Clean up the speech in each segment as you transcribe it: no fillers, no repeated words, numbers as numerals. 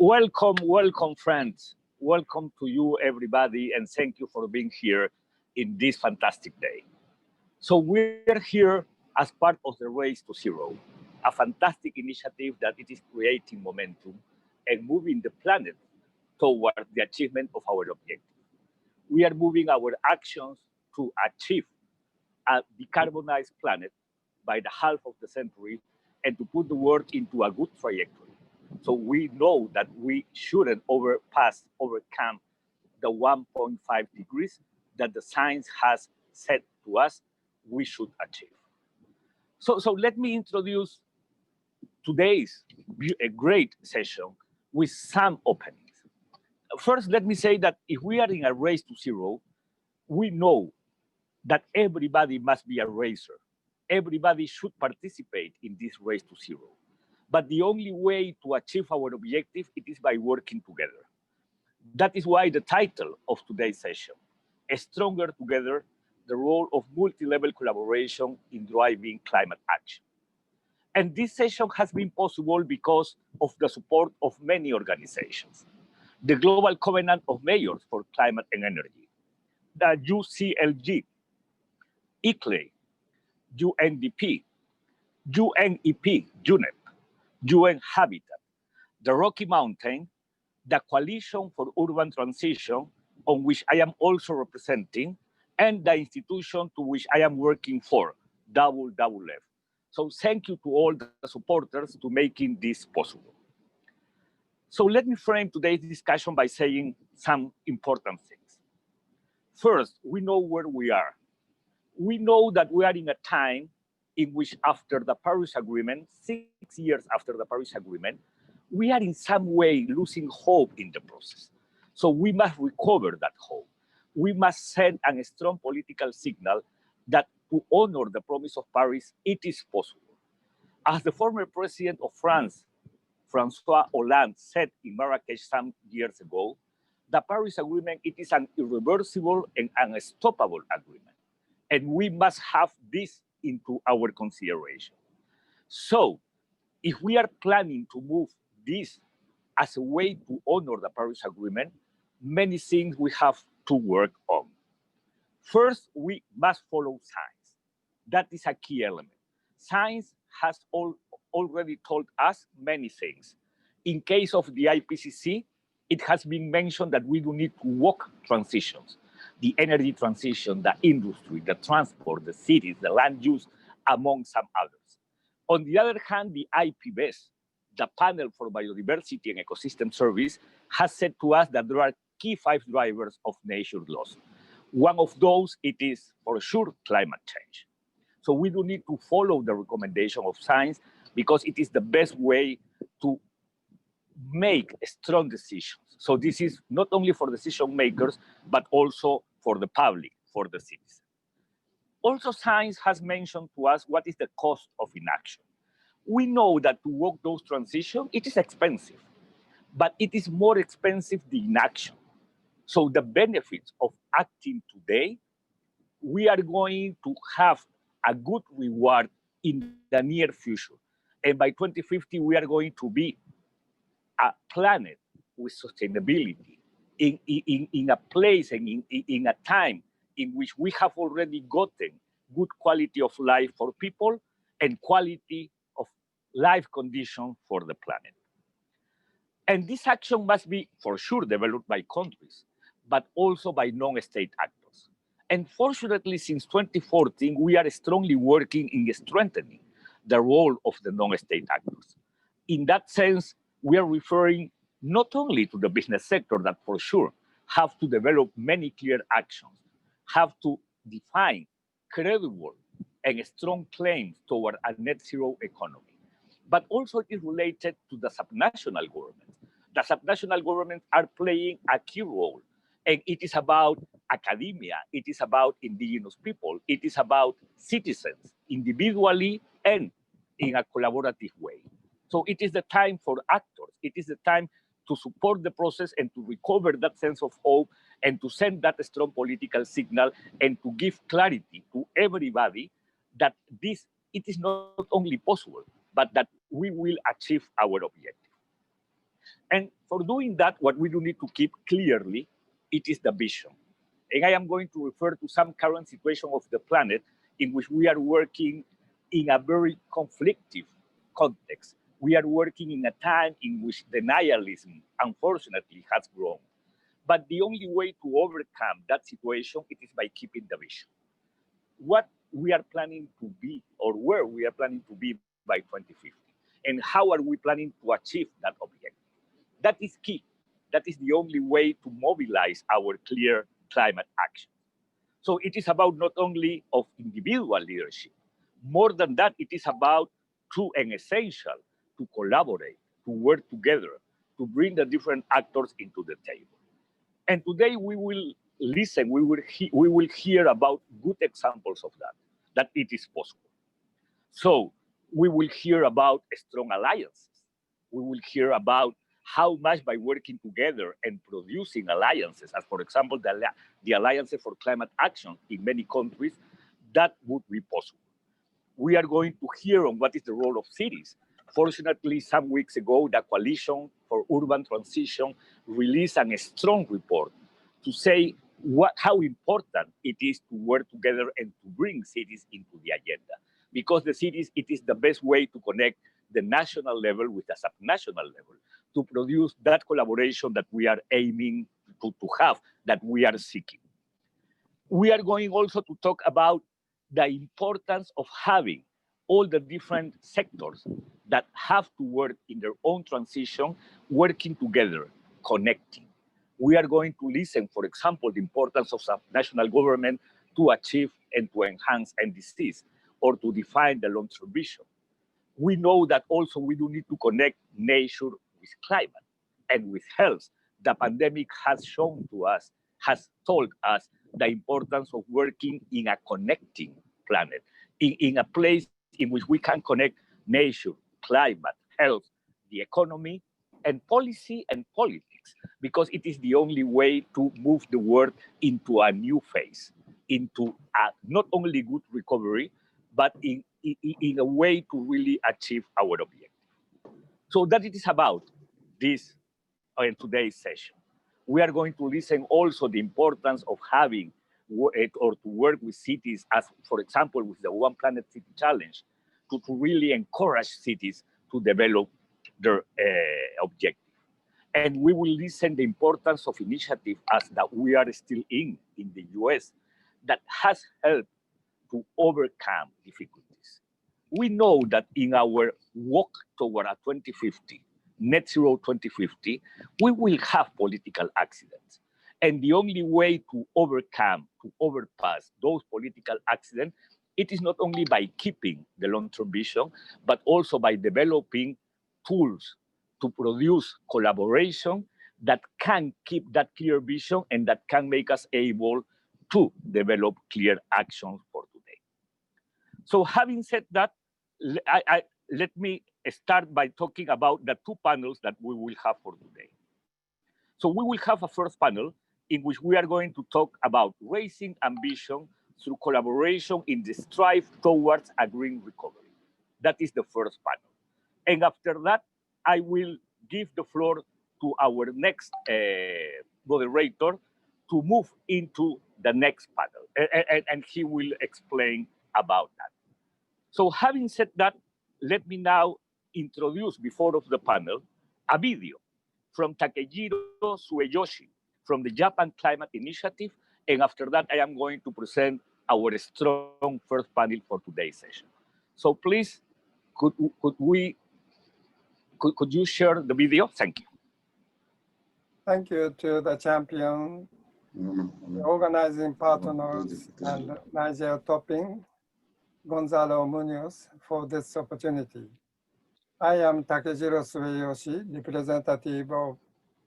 Welcome, welcome, friends. Welcome to you, everybody, and thank you for being here in this fantastic day. So we're here as part of the Race to Zero, a fantastic initiative that it is creating momentum and moving the planet toward the achievement of our objective. We are moving our actions to achieve a decarbonized planet by the half of the century and to put the world into a good trajectory. So we know that we shouldn't overcome the 1.5 degrees that the science has said to us we should achieve. So let me introduce today's a great session with some openings. First, let me say that if we are in a race to zero, we know that everybody must be a racer. Everybody should participate in this race to zero. But the only way to achieve our objective, it is by working together. That is why the title of today's session, Stronger Together, the role of multi-level collaboration in driving climate action. And this session has been possible because of the support of many organizations. The Global Covenant of Mayors for Climate and Energy, the UCLG, ICLEI, UNDP, UNEP, UNEP, UN Habitat, the Rocky Mountain, the Coalition for Urban Transition, on which I am also representing, and the institution to which I am working for, WWF. So thank you to all the supporters to making this possible. So let me frame today's discussion by saying some important things. First, we know where we are. We know that we are in a time in which after the Paris Agreement, 6 years after the Paris Agreement, we are in some way losing hope in the process. So we must recover that hope. We must send a strong political signal that to honor the promise of Paris, it is possible. As the former president of France, François Hollande, said in Marrakech some years ago, the Paris Agreement, it is an irreversible and unstoppable agreement. And we must have this into our consideration. So if we are planning to move this as a way to honor the Paris Agreement, many things we have to work on. First, we must follow science. That is a key element. Science has already told us many things. In case of the IPCC, it has been mentioned that we do need to walk transitions. The energy transition, the industry, the transport, the cities, the land use, among some others. On the other hand, the IPBES, the Panel for Biodiversity and Ecosystem Service, has said to us that there are key 5 drivers of nature loss. One of those, it is for sure climate change. So we do need to follow the recommendation of science because it is the best way to make strong decisions. So this is not only for decision makers, but also for the public, for the citizens. Also, science has mentioned to us what is the cost of inaction. We know that to walk those transitions, it is expensive, but it is more expensive the inaction. So the benefits of acting today, we are going to have a good reward in the near future. And by 2050, we are going to be a planet with sustainability in a place and in a time in which we have already gotten good quality of life for people and quality of life conditions for the planet. And this action must be for sure developed by countries, but also by non-state actors. And fortunately, since 2014, we are strongly working in strengthening the role of the non-state actors. In that sense, we are referring not only to the business sector that for sure have to develop many clear actions, have to define credible and strong claims toward a net zero economy, but also it is related to the subnational governments. The subnational governments are playing a key role, and it is about academia, it is about indigenous people, it is about citizens, individually and in a collaborative way. So it is the time for actors. It is the time to support the process and to recover that sense of hope and to send that strong political signal and to give clarity to everybody that it is not only possible, but that we will achieve our objective. And for doing that, what we do need to keep clearly, it is the vision. And I am going to refer to some current situation of the planet in which we are working in a very conflictive context. We are working in a time in which denialism, unfortunately, has grown. But the only way to overcome that situation, it is by keeping the vision. What we are planning to be, or where we are planning to be by 2050, and how are we planning to achieve that objective? That is key. That is the only way to mobilize our clear climate action. So it is about not only of individual leadership, more than that, it is about true and essential to collaborate, to work together, to bring the different actors into the table. And today we will listen, we will hear about good examples of that it is possible. So we will hear about strong alliances. We will hear about how much by working together and producing alliances, as for example, the Alliance for Climate Action in many countries, that would be possible. We are going to hear on what is the role of cities. Fortunately, some weeks ago, the Coalition for Urban Transition released a strong report to say how important it is to work together and to bring cities into the agenda. Because the cities, it is the best way to connect the national level with the subnational level to produce that collaboration that we are aiming to have, that we are seeking. We are going also to talk about the importance of having all the different sectors that have to work in their own transition, working together, connecting. We are going to listen, for example, the importance of subnational government to achieve and to enhance NDCs or to define the long-term vision. We know that also we do need to connect nature with climate and with health. The pandemic has shown to us, has told us the importance of working in a connecting planet, in a place in which we can connect nature, climate, health, the economy, and policy and politics, because it is the only way to move the world into a new phase, into a not only good recovery, but in a way to really achieve our objective. So that it is about this in today's session. We are going to listen also the importance of having or to work with cities as, for example, with the One Planet City Challenge, to really encourage cities to develop their objective. And we will listen the importance of initiatives as that we are still in the US that has helped to overcome difficulties. We know that in our walk toward a 2050, net zero 2050, we will have political accidents. And the only way to overcome, to overpass those political accidents, it is not only by keeping the long-term vision, but also by developing tools to produce collaboration that can keep that clear vision and that can make us able to develop clear actions for today. So having said that, let me start by talking about the two panels that we will have for today. So we will have a first panel in which we are going to talk about raising ambition through collaboration in the strive towards a green recovery. That is the first panel. And after that, I will give the floor to our next moderator to move into the next panel, and he will explain about that. So having said that, let me now introduce before of the panel a video from Takejiro Sueyoshi from the Japan Climate Initiative. And after that, I am going to present our strong first panel for today's session. So please, could you share the video? Thank you. Thank you to the champion, the organizing partners, and Nigel Topping, Gonzalo Munoz, for this opportunity. I am Takejiro Sueyoshi, representative of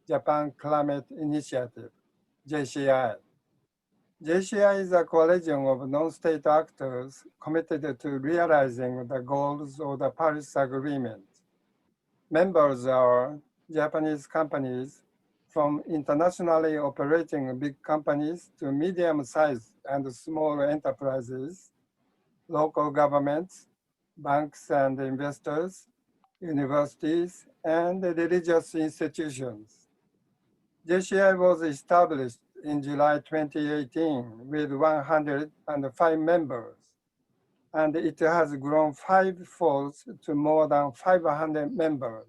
Japan Climate Initiative, JCI. JCI is a coalition of non-state actors committed to realizing the goals of the Paris Agreement. Members are Japanese companies, from internationally operating big companies to medium-sized and small enterprises, local governments, banks and investors, universities, and religious institutions. JCI was established in July 2018 with 105 members, and it has grown fivefold to more than 500 members,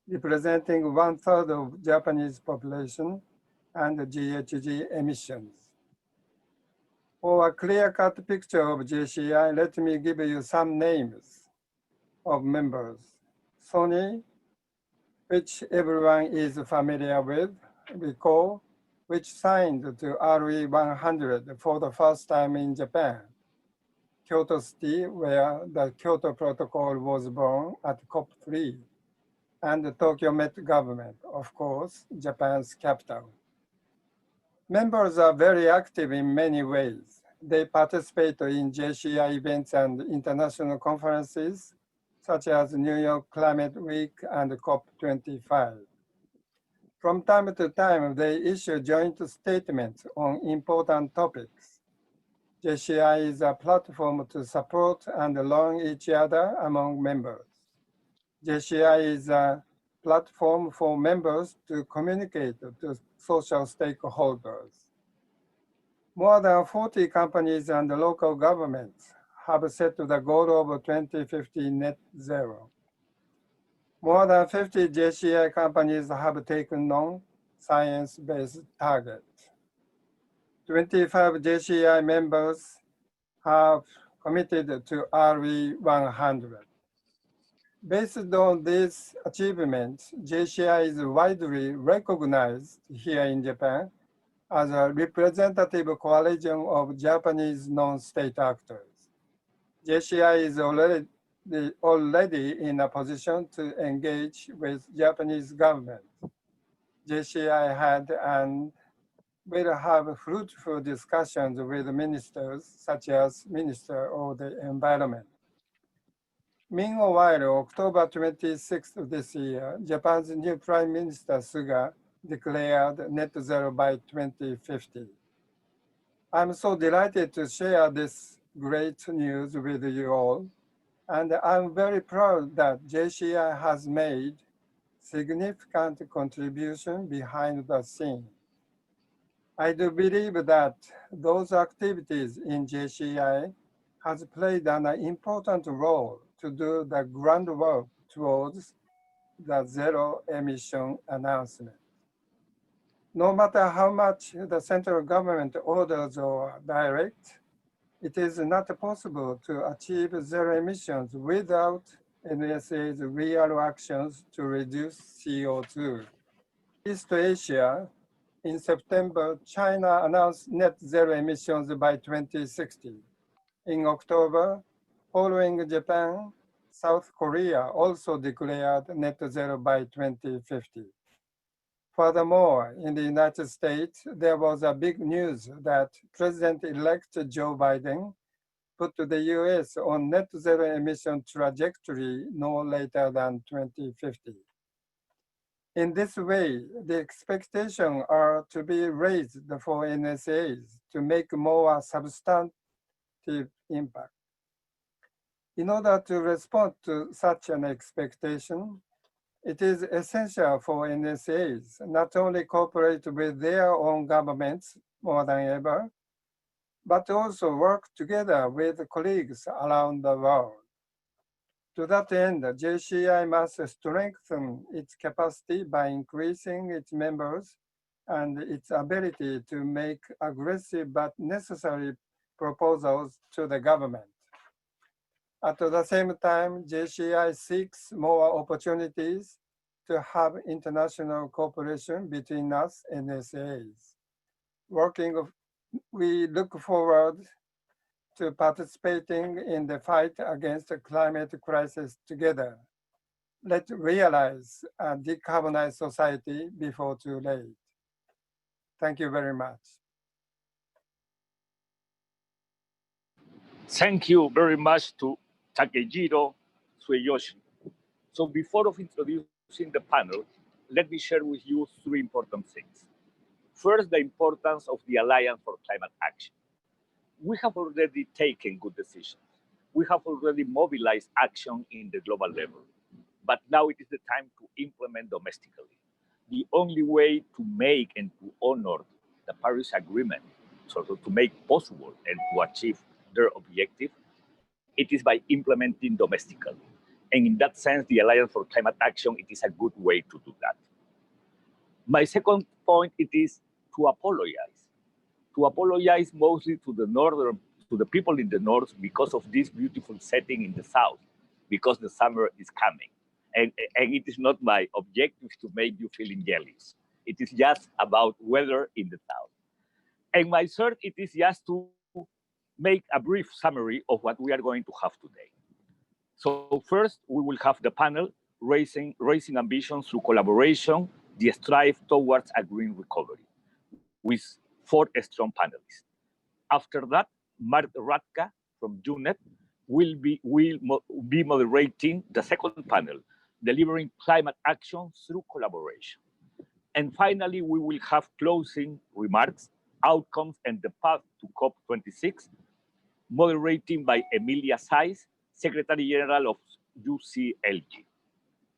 representing 1/3 of Japanese population and GHG emissions. For a clear-cut picture of JCI, let me give you some names of members. Sony, which everyone is familiar with, recall, which signed to RE 100 for the first time in Japan. Kyoto City, where the Kyoto Protocol was born at COP3, and the Tokyo Met Government, of course, Japan's capital. Members are very active in many ways. They participate in JCI events and international conferences, such as New York Climate Week and COP25. From time to time, they issue joint statements on important topics. JCI is a platform to support and learn each other among members. JCI is a platform for members to communicate to social stakeholders. More than 40 companies and local governments have set the goal of 2050 net zero. More than 50 JCI companies have taken on science-based targets. 25 JCI members have committed to RE 100. Based on these achievements, JCI is widely recognized here in Japan as a representative coalition of Japanese non-state actors. JCI is already in a position to engage with Japanese government. JCI had and will have fruitful discussions with ministers such as Minister of the Environment. Meanwhile, October 26th of this year, Japan's new Prime Minister Suga declared net zero by 2050. I'm so delighted to share this great news with you all, and I'm very proud that JCI has made significant contribution behind the scene. I do believe that those activities in JCI has played an important role to do the groundwork towards the zero emission announcement. No matter how much the central government orders or directs, it is not possible to achieve zero emissions without NSA's real actions to reduce CO2. East Asia, in September, China announced net zero emissions by 2060. In October, following Japan, South Korea also declared net zero by 2050. Furthermore, in the United States, there was a big news that President-elect Joe Biden put the US on net zero emission trajectory no later than 2050. In this way, the expectations are to be raised for NSAs to make more substantive impact. In order to respond to such an expectation, it is essential for NSAs not only cooperate with their own governments more than ever, but also work together with colleagues around the world. To that end, JCI must strengthen its capacity by increasing its members and its ability to make aggressive but necessary proposals to the government. At the same time, JCI seeks more opportunities to have international cooperation between us and NSAs. We look forward to participating in the fight against the climate crisis together. Let's realize a decarbonized society before too late. Thank you very much. Thank you very much to Takejiro Sueyoshi. So before of introducing the panel, let me share with you three important things. First, the importance of the Alliance for Climate Action. We have already taken good decisions. We have already mobilized action in the global level. but now it is the time to implement domestically. The only way to make and to honor the Paris Agreement, so to make possible and to achieve their objective, it is by implementing domestically. And in that sense, the Alliance for Climate Action, it is a good way to do that. My second point, it is to apologize. To apologize mostly to the people in the north because of this beautiful setting in the south, because the summer is coming. And it is not my objective to make you feeling jealous. It is just about weather in the south. And my third, it is just to make a brief summary of what we are going to have today. So first, we will have the panel raising ambitions through collaboration, the strive towards a green recovery, with 4 strong panelists. After that, Mark Radka from UNEP will be moderating the second panel, delivering climate action through collaboration. And finally, we will have closing remarks, outcomes, and the path to COP26, moderating by Emilia Saiz, Secretary General of UCLG.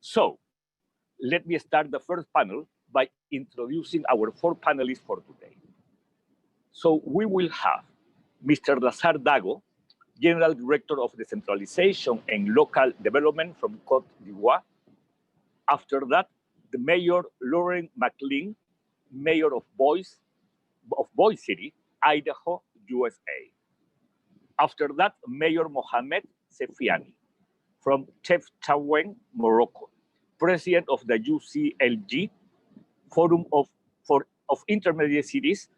So, let me start the first panel by introducing our 4 panelists for today. So we will have Mr. Lazar Dago, General Director of Decentralization and Local Development from Côte d'Ivoire. After that, the Mayor Lauren McLean, Mayor of Boise City, Idaho, USA. After that, Mayor Mohamed Sefiani from Chefchaouen, Morocco, President of the UCLG, Forum of Intermediate Cities,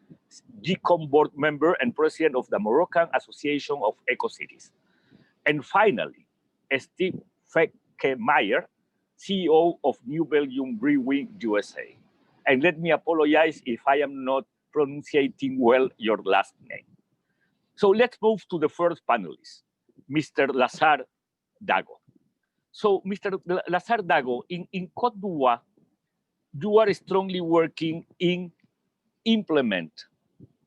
GCoM board member and president of the Moroccan Association of Eco-Cities. And finally, Steve Feckemeyer, CEO of New Belgium Brewing USA. And let me apologize if I am not pronouncing well your last name. So let's move to the first panelist, Mr. Lazar Dago. So Mr. Lazar Dago, in Côte d'Ivoire, you are strongly working in implement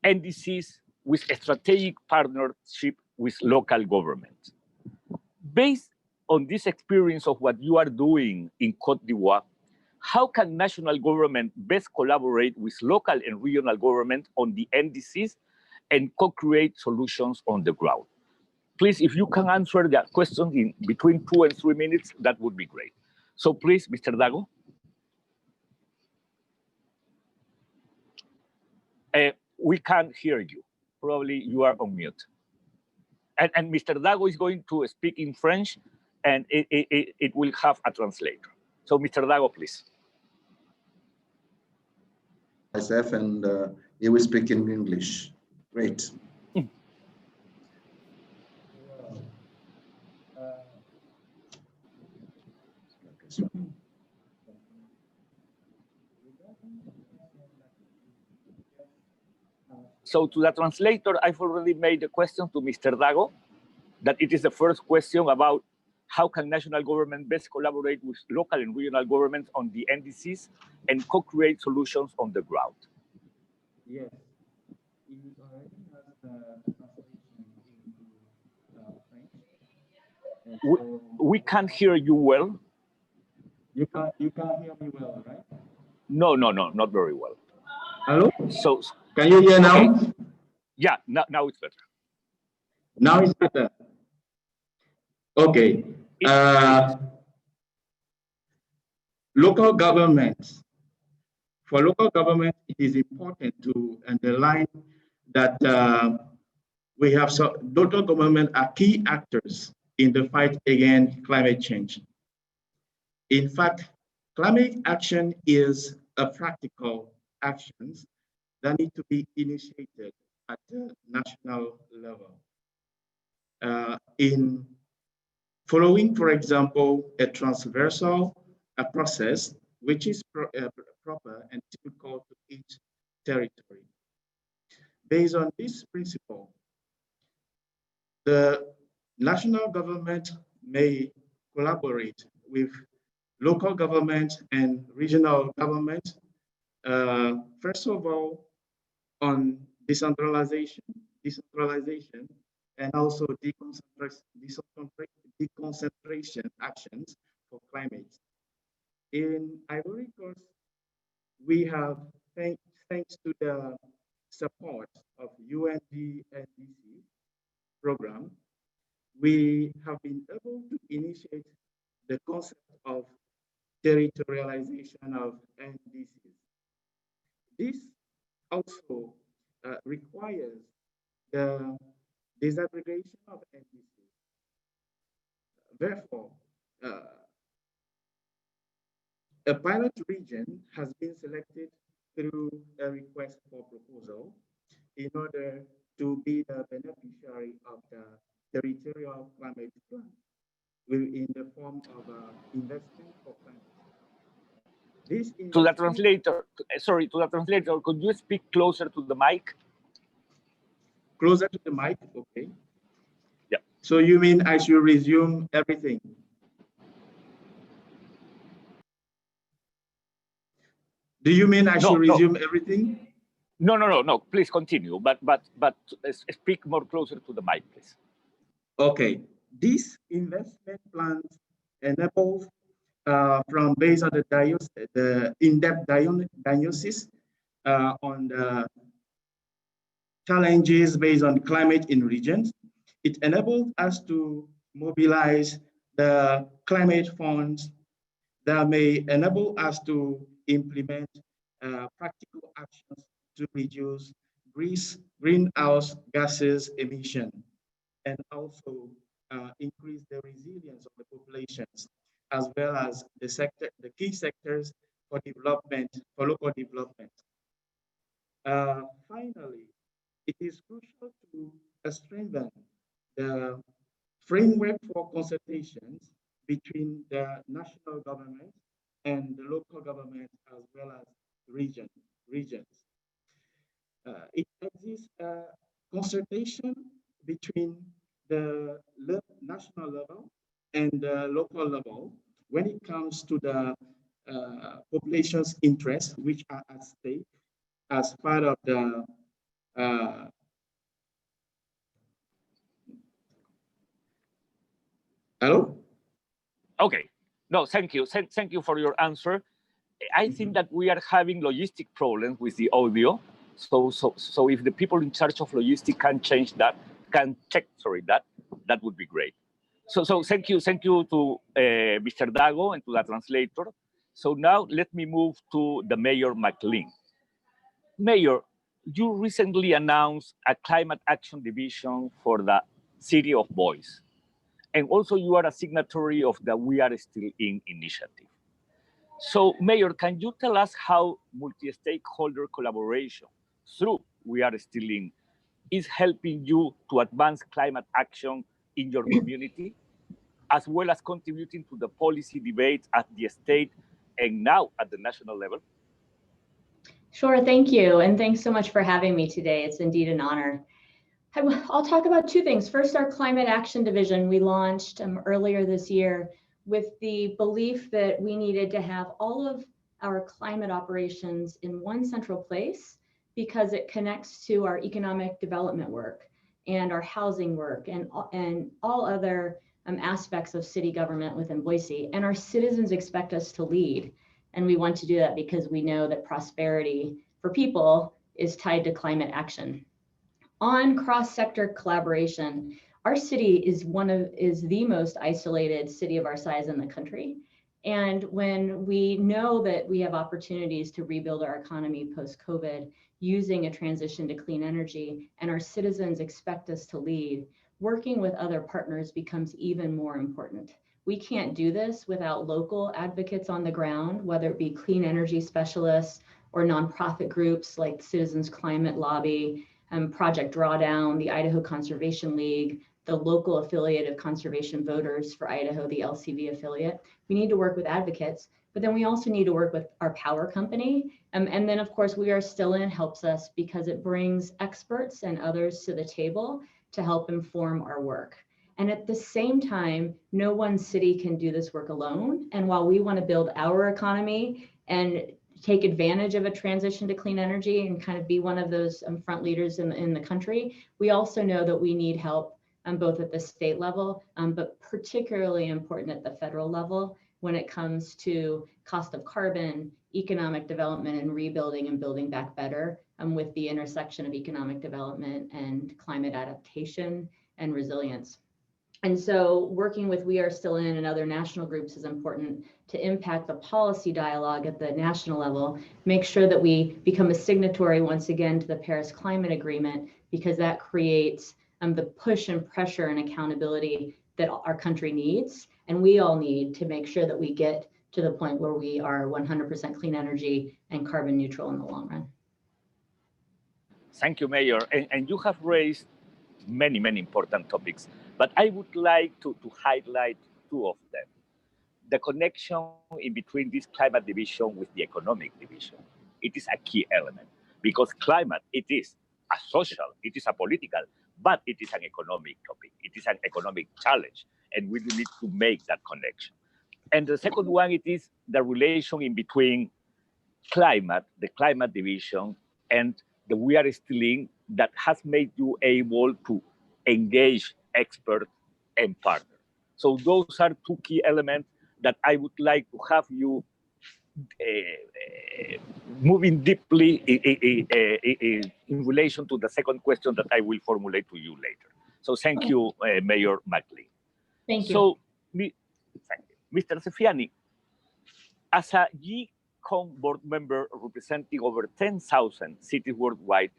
NDCs with a strategic partnership with local governments. Based on this experience of what you are doing in Côte d'Ivoire, how can national government best collaborate with local and regional government on the NDCs and co-create solutions on the ground? Please, if you can answer that question in between 2 and 3 minutes, that would be great. So please, Mr. Dago. We can't hear you. Probably you are on mute. And Mr. Dago is going to speak in French, and it will have a translator. So Mr. Dago, please. Myself, and he will speak in English. Great. So to the translator, I've already made a question to Mr. Dago, that it is the first question about how can national government best collaborate with local and regional governments on the NDCs and co-create solutions on the ground. Yes, it already has the translation into French. We can't hear you well. You can't hear me well, right? No, not very well. Hello? So can you hear now? Okay. Yeah, now it's better. Now it's better. Okay. Local governments. For local government, it is important to underline that we have local government are key actors in the fight against climate change. In fact, climate action is a practical actions that need to be initiated at the national level. In following, for example, a transversal process which is proper and typical to each territory. Based on this principle, the national government may collaborate with local government and regional government, first of all, on decentralization, and also deconcentration actions for climate. In Ivory Coast, we have, thanks to the support of NDC program, we have been able to initiate the concept of territorialization of NDCs. This also requires the disaggregation of NDCs. Therefore, a pilot region has been selected through a request for proposal in order to be the beneficiary of the territorial climate plan in the form of investment for climate. This to the translator, sorry, to the translator, could you speak closer to the mic? Closer to the mic, okay. Yeah. So you mean I should resume everything? Do you mean I should resume everything? No. Please continue, but speak more closer to the mic, please. Okay. These investment plans enable from based on the in-depth diagnosis on the challenges based on climate in regions. It enables us to mobilize the climate funds that may enable us to implement practical actions to reduce greenhouse gases emission and also increase the resilience of the populations, as well as the key sectors for development, for local development. Finally, it is crucial to strengthen the framework for consultations between the national government and the local government, as well as regions. It exists a consultation between the national level and the local level when it comes to the population's interests, which are at stake as part of the hello? Okay. No, thank you. Thank you for your answer. I think that we are having logistic problems with the audio. So if the people in charge of logistics can check that would be great. So thank you to Mr. Dago and to the translator. So now let me move to the Mayor McLean. Mayor, you recently announced a climate action division for the City of Boise. And also you are a signatory of the We Are Still In initiative. So Mayor, can you tell us how multi-stakeholder collaboration through We Are Still In is helping you to advance climate action in your community, as well as contributing to the policy debates at the state and now at the national level? Sure, thank you. And thanks so much for having me today. It's indeed an honor. I'll talk about two things. First, our Climate Action Division we launched earlier this year with the belief that we needed to have all of our climate operations in one central place because it connects to our economic development work and our housing work and all other aspects of city government within Boise. And our citizens expect us to lead. And we want to do that because we know that prosperity for people is tied to climate action. On cross-sector collaboration, our city is the most isolated city of our size in the country. And when we know that we have opportunities to rebuild our economy post-COVID using a transition to clean energy, and our citizens expect us to lead, working with other partners becomes even more important. We can't do this without local advocates on the ground, whether it be clean energy specialists or nonprofit groups like Citizens Climate Lobby, Project Drawdown, the Idaho Conservation League, the local affiliate of Conservation Voters for Idaho, the LCV affiliate. We need to work with advocates, but then we also need to work with our power company. And then of course, We Are Still In helps us because it brings experts and others to the table to help inform our work. And at the same time, no one city can do this work alone. And while we want to build our economy and take advantage of a transition to clean energy and kind of be one of those front leaders in the country, we also know that we need help both at the state level, but particularly important at the federal level when it comes to cost of carbon, economic development and rebuilding and building back better, with the intersection of economic development and climate adaptation and resilience. And so working with We Are Still In and other national groups is important to impact the policy dialogue at the national level, make sure that we become a signatory once again to the Paris Climate Agreement, because that creates the push and pressure and accountability that our country needs, and we all need to make sure that we get to the point where we are 100% clean energy and carbon neutral in the long run. Thank you, Mayor. And you have raised many, many important topics, but I would like to highlight two of them. The connection in between this climate division with the economic division. It is a key element because climate, it is a social, it is a political, but it is an economic topic. It is an economic challenge, and we need to make that connection. And the second one, it is the relation in between climate, the climate division, and the We Are Still In that has made you able to engage experts and partners. So those are two key elements that I would like to have you moving deeply in relation to the second question that I will formulate to you later. So thank you, Mayor McLean. Thank you. So, thank you. Mr. Sefiani, as a GCoM board member representing over 10,000 cities worldwide,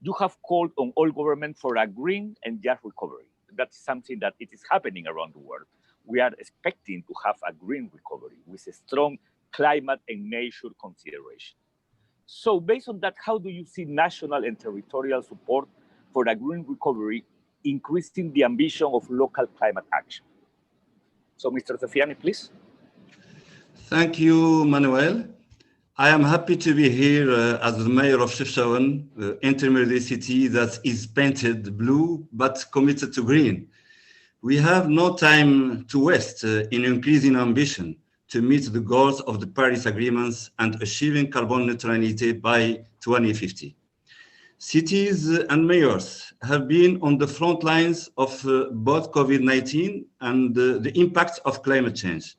you have called on all government for a green and just recovery. That's something that it is happening around the world. We are expecting to have a green recovery with a strong climate and nature consideration. So based on that, how do you see national and territorial support for a green recovery, increasing the ambition of local climate action? So Mr. Sefiani, please. Thank you, Manuel. I am happy to be here as the mayor of Chefchaouen, the intermediate city that is painted blue but committed to green. We have no time to waste in increasing ambition to meet the goals of the Paris agreements and achieving carbon neutrality by 2050. Cities and mayors have been on the front lines of both COVID-19 and the impact of climate change.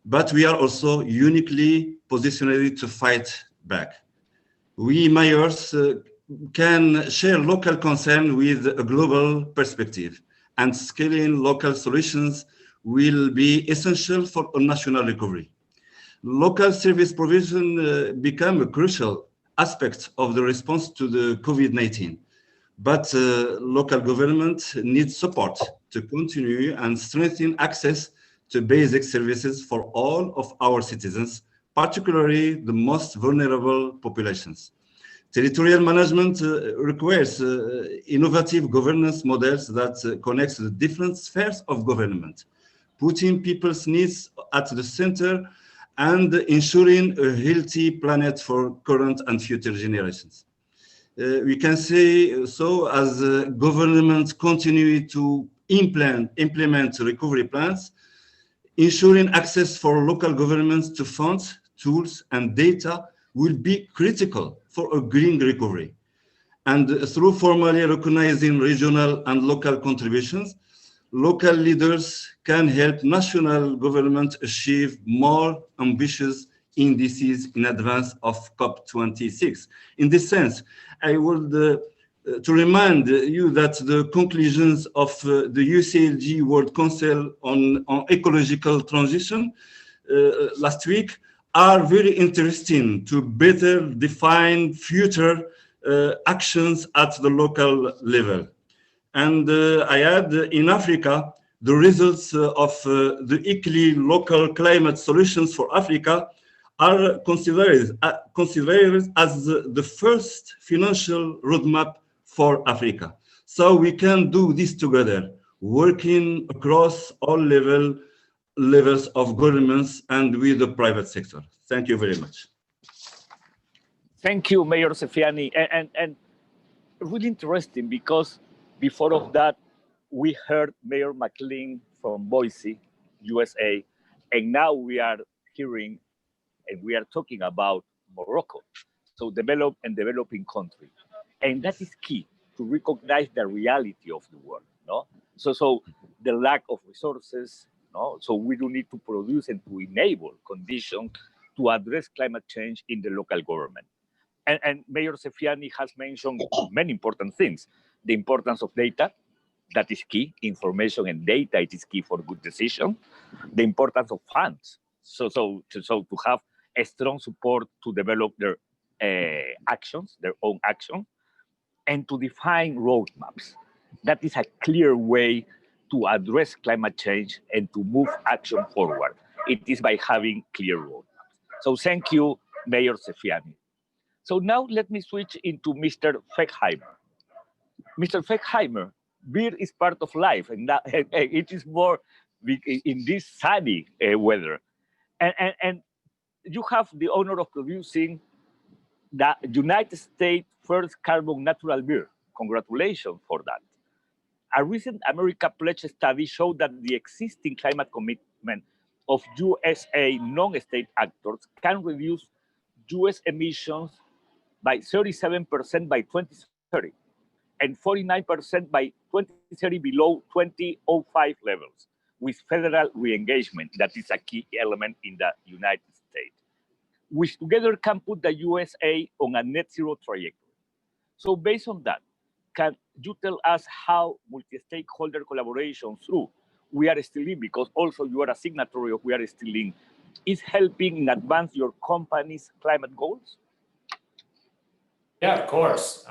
But we are also uniquely positioned to fight back. We mayors can share local concern with a global perspective, and scaling local solutions will be essential for a national recovery. Local service provision become a crucial aspect of the response to the COVID-19, but local government needs support to continue and strengthen access to basic services for all of our citizens, particularly the most vulnerable populations. Territorial management requires innovative governance models that connect the different spheres of government, putting people's needs at the center and ensuring a healthy planet for current and future generations. We can say so as governments continue to implement recovery plans, ensuring access for local governments to funds, tools, and data will be critical for a green recovery. And through formally recognizing regional and local contributions, local leaders can help national government achieve more ambitious NDCs in advance of COP26. In this sense, I would to remind you that the conclusions of the UCLG World Council on ecological transition last week are very interesting to better define future actions at the local level. And I add, in Africa, the results of the ICLEI local climate solutions for Africa are considered as the first financial roadmap for Africa. So we can do this together, working across all levels of governments and with the private sector. Thank you very much. Thank you, Mayor Sefiani. And really interesting because before of that, we heard Mayor McLean from Boise, USA, and now we are hearing and we are talking about Morocco, so developed and developing country. And that is key to recognize the reality of the world. no? So the lack of resources, no? So we do need to produce and to enable conditions to address climate change in the local government. And Mayor Sefiani has mentioned many important things. The importance of data, that is key. Information and data, it is key for good decision. The importance of funds. So to have a strong support to develop their actions, their own action, and to define roadmaps. That is a clear way to address climate change and to move action forward. It is by having clear roadmaps. So thank you, Mayor Sefiani. So now let me switch into Mr. Feckheimer. Mr. Feckheimer, beer is part of life, and that, it is more in this sunny weather. And you have the honor of producing the United States' first carbon natural beer. Congratulations for that. A recent America Pledge study showed that the existing climate commitment of USA non-state actors can reduce US emissions by 37% by 2030 and 49% by 2030 below 2005 levels, with federal re-engagement. That is a key element in the United States, which together can put the USA on a net zero trajectory. So based on that, can you tell us how multi-stakeholder collaboration through We Are Still In, because also you are a signatory of We Are Still In, is helping in advance your company's climate goals? Yeah, of course.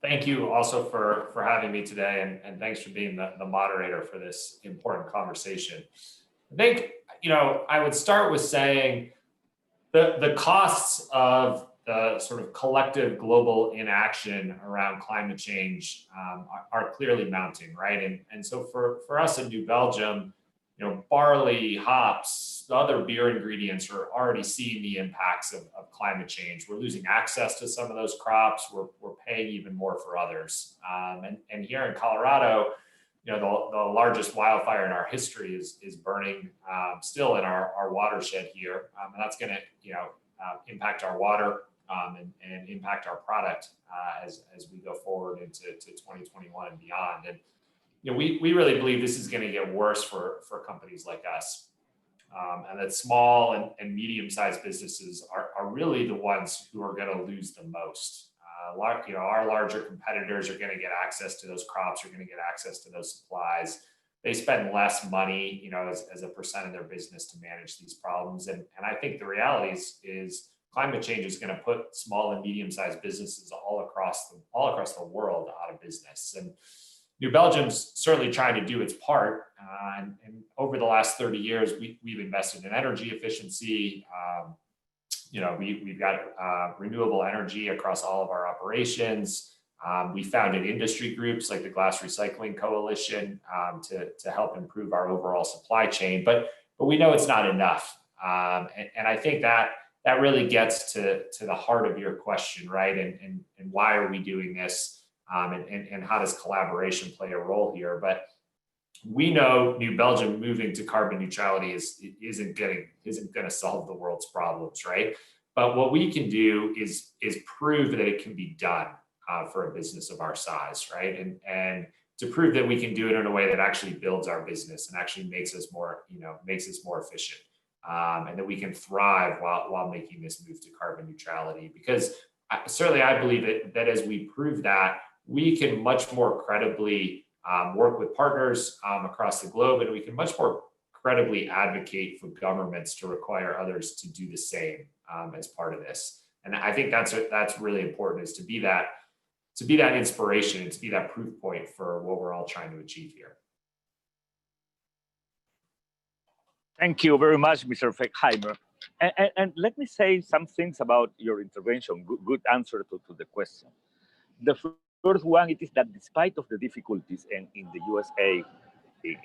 Thank you also for having me today, and thanks for being the moderator for this important conversation. I think, I would start with saying the costs of the sort of collective global inaction around climate change are clearly mounting, right? And so for us in New Belgium, barley, hops, the other beer ingredients are already seeing the impacts of climate change. We're losing access to some of those crops. We're paying even more for others. And here in Colorado, the largest wildfire in our history is burning still in our watershed here. And that's going to, impact our water and impact our product as we go forward into 2021 and beyond. And we really believe this is going to get worse for companies like us, and that small and medium-sized businesses are really the ones who are going to lose the most. Our larger competitors are going to get access to those crops, are going to get access to those supplies. They spend less money, as a percent of their business to manage these problems. And I think the reality is climate change is going to put small and medium-sized businesses all across the world out of business. And New Belgium's certainly trying to do its part. And over the last 30 years, we've invested in energy efficiency. We've got renewable energy across all of our operations. We founded industry groups like the Glass Recycling Coalition to help improve our overall supply chain. But we know it's not enough. And I think that really gets to the heart of your question, right? And why are we doing this? And how does collaboration play a role here? But we know New Belgium moving to carbon neutrality isn't going to solve the world's problems, right? But what we can do is prove that it can be done for a business of our size, right? And to prove that we can do it in a way that actually builds our business and actually makes us more efficient, and that we can thrive while making this move to carbon neutrality. Because certainly I believe that as we prove that, we can much more credibly work with partners across the globe, and we can much more credibly advocate for governments to require others to do the same as part of this. And I think that's really important, is to be that inspiration and to be that proof point for what we're all trying to achieve here. Thank you very much, Mr. Feckheimer. And let me say some things about your intervention. Good answer to the question. The first one, it is that despite of the difficulties in the USA, in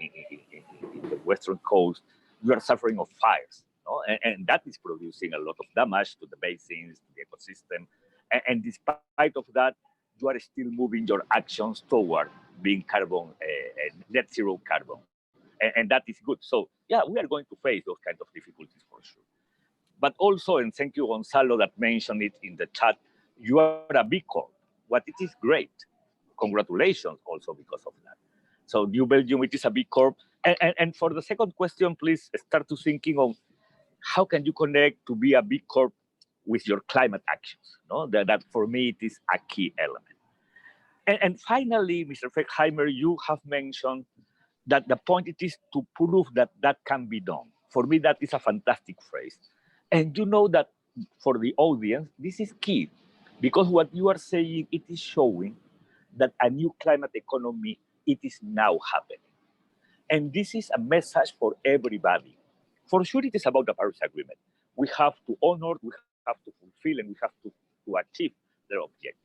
the Western coast, we are suffering of fires, no? And that is producing a lot of damage to the basins, to the ecosystem. And despite of that, you are still moving your actions toward being carbon, net zero carbon. And that is good. So yeah, we are going to face those kinds of difficulties for sure. But also, and thank you, Gonzalo, that mentioned it in the chat, you are a B Corp. What it is great. Congratulations also because of that. So New Belgium, it is a B Corp. And for the second question, please start to thinking on how can you connect to be a B Corp with your climate actions? No, that for me, it is a key element. And finally, Mr. Feckheimer, you have mentioned that the point it is to prove that that can be done. For me, that is a fantastic phrase. And you know that for the audience, this is key, because what you are saying, it is showing that a new climate economy, it is now happening. And this is a message for everybody. For sure, it is about the Paris Agreement. We have to honor, we have to fulfill, and we have to achieve their objective.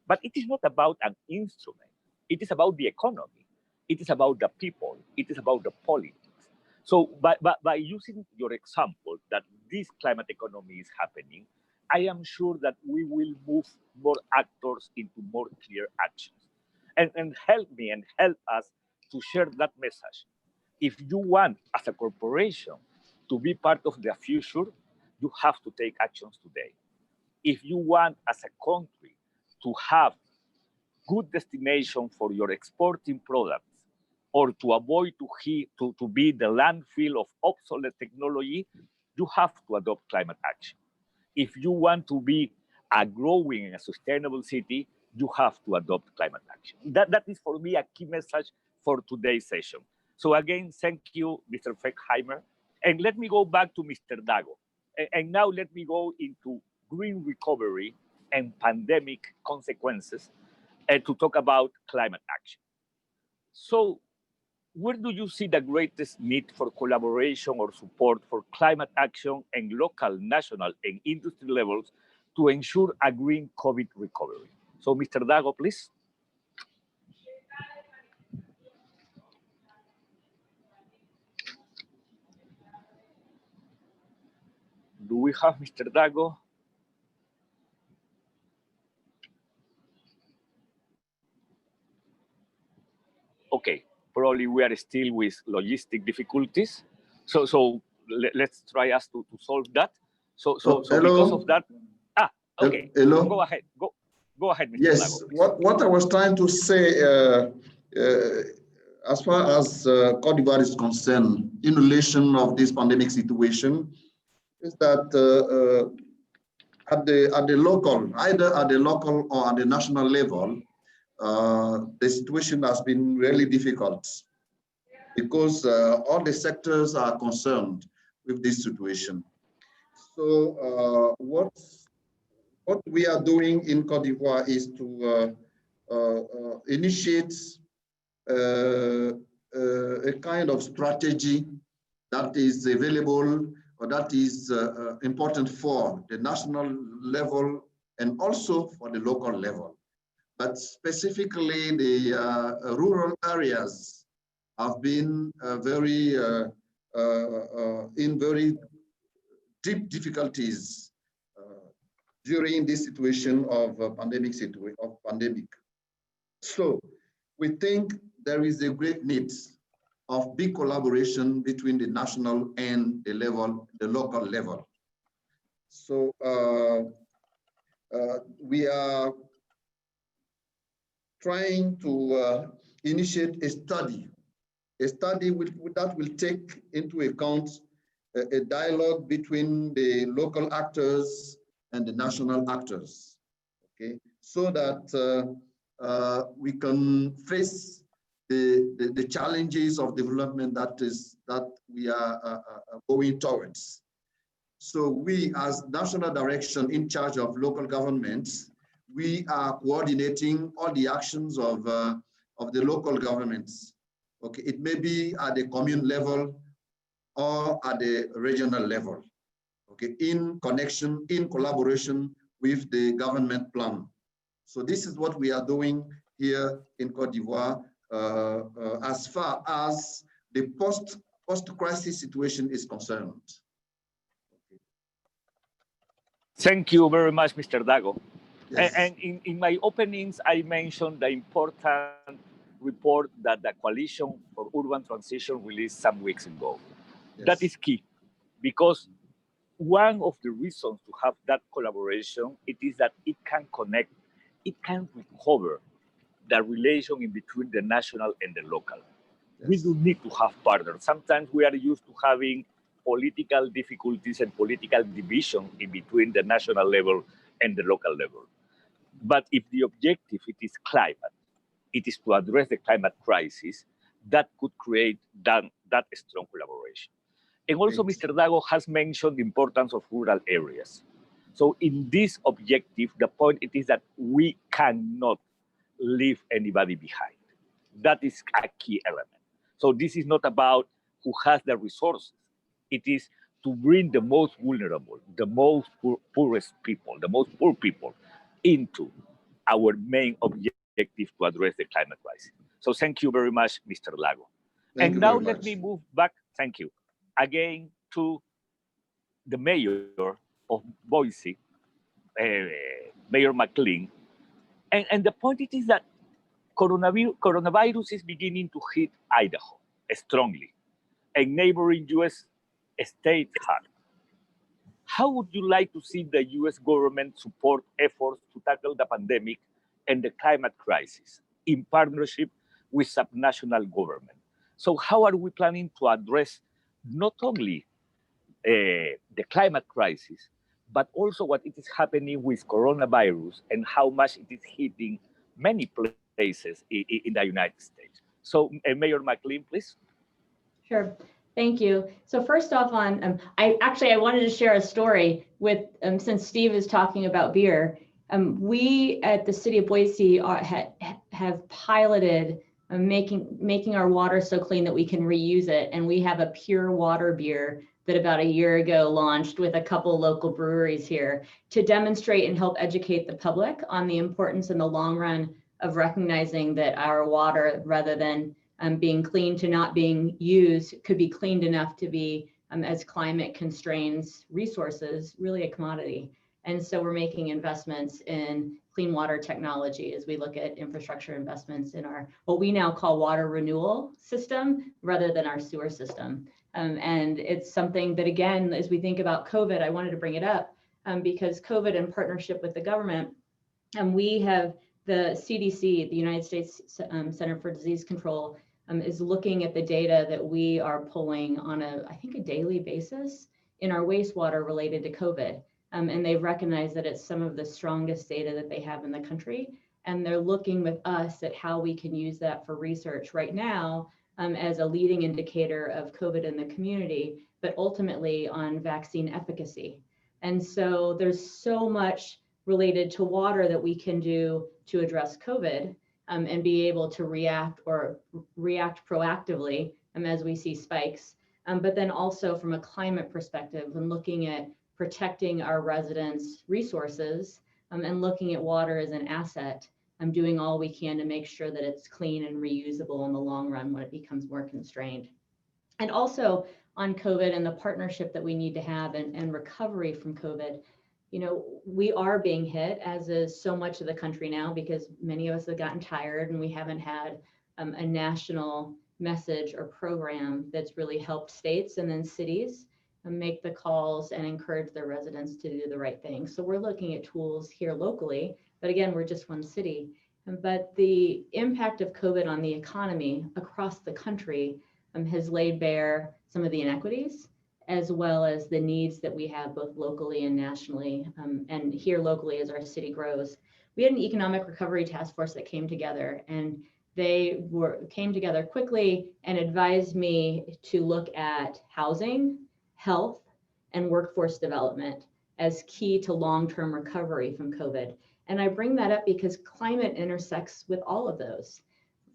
But it is not about an instrument. It is about the economy. It is about the people. It is about the politics. So by using your example that this climate economy is happening, I am sure that we will move more actors into more clear actions. And help me and help us to share that message. If you want, as a corporation, to be part of the future, you have to take actions today. If you want, as a country, to have good destination for your exporting products, or to avoid to be the landfill of obsolete technology, you have to adopt climate action. If you want to be a growing and a sustainable city, you have to adopt climate action. That is for me a key message for today's session. So again, thank you, Mr. Feckheimer. And let me go back to Mr. Dago. And now let me go into green recovery and pandemic consequences to talk about climate action. So where do you see the greatest need for collaboration or support for climate action and local, national, and industry levels to ensure a green COVID recovery? So Mr. Dago, please. Do we have Mr. Dago? Okay, probably we are still with logistic difficulties. So let's try us to solve that. So because of that, okay. Hello. Go ahead. Go ahead, Mr. Yes. Dago, What I was trying to say, as far as Cote d'Ivoire is concerned, in relation of this pandemic situation, is that at the local, either at the local or at the national level, the situation has been really difficult because all the sectors are concerned with this situation. So what we are doing in Cote d'Ivoire is to initiate a kind of strategy that is available or that is important for the national level and also for the local level. But specifically, the rural areas have been in very deep difficulties during this situation of pandemic. So we think there is a great need of big collaboration between the national and the local level. So we are trying to initiate a study that will take into account a dialogue between the local actors and the national actors, okay, so that we can face the challenges of development that we are going towards. So we, as national direction in charge of local governments, we are coordinating all the actions of the local governments. Okay, it may be at the commune level or at the regional level. Okay, in collaboration with the government plan. So this is what we are doing here in Cote d'Ivoire as far as the post-crisis situation is concerned. Okay. Thank you very much, Mr. Dago. Yes. And in my openings, I mentioned the important report that the Coalition for Urban Transition released some weeks ago. Yes. That is key, because one of the reasons to have that collaboration, it is that it can connect, it can recover the relation in between the national and the local. We do need to have partners. Sometimes we are used to having political difficulties and political division in between the national level and the local level. But if the objective it is climate, it is to address the climate crisis, that could create that strong collaboration. And also, Mr. Dago has mentioned the importance of rural areas. So in this objective, the point it is that we cannot leave anybody behind. That is a key element. So this is not about who has the resources. It is to bring the most vulnerable, the most poorest people, the most poor people into our main objective to address the climate crisis. So thank you very much, Mr. Lago. And now let me move back, thank you, again to the mayor of Boise, Mayor McLean. And the point it is that coronavirus is beginning to hit Idaho strongly, and neighboring US states have. How would you like to see the US government support efforts to tackle the pandemic and the climate crisis in partnership with subnational government? So how are we planning to address not only the climate crisis, but also what it is happening with coronavirus and how much it is hitting many places in the United States? So Mayor McLean, please. Sure. Thank you. So first off, on I wanted to share a story with since Steve is talking about beer. We at the city of Boise have piloted making our water so clean that we can reuse it, and we have a pure water beer that about a year ago launched with a couple local breweries here to demonstrate and help educate the public on the importance in the long run of recognizing that our water, rather than being clean to not being used, could be cleaned enough to be, as climate constrains resources, really a commodity. And so we're making investments in clean water technology as we look at infrastructure investments in our, what we now call water renewal system, rather than our sewer system. And it's something that, again, as we think about COVID, I wanted to bring it up because COVID, in partnership with the government, we have the CDC, the United States Center for Disease Control, is looking at the data that we are pulling on I think a daily basis in our wastewater related to COVID. And they've recognized that it's some of the strongest data that they have in the country. And they're looking with us at how we can use that for research right now as a leading indicator of COVID in the community, but ultimately on vaccine efficacy. And so there's so much related to water that we can do to address COVID and be able to react proactively as we see spikes. But then also from a climate perspective and looking at protecting our residents' resources and looking at water as an asset, doing all we can to make sure that it's clean and reusable in the long run when it becomes more constrained. And also on COVID and the partnership that we need to have and recovery from COVID, you know, we are being hit, as is so much of the country now, because many of us have gotten tired and we haven't had a national message or program that's really helped states and then cities make the calls and encourage their residents to do the right thing. So we're looking at tools here locally, but again, we're just one city. But the impact of COVID on the economy across the country has laid bare some of the inequities, as well as the needs that we have both locally and nationally. And here locally, as our city grows, we had an economic recovery task force that came together, and they came together quickly and advised me to look at housing, health, and workforce development as key to long-term recovery from COVID. And I bring that up because climate intersects with all of those.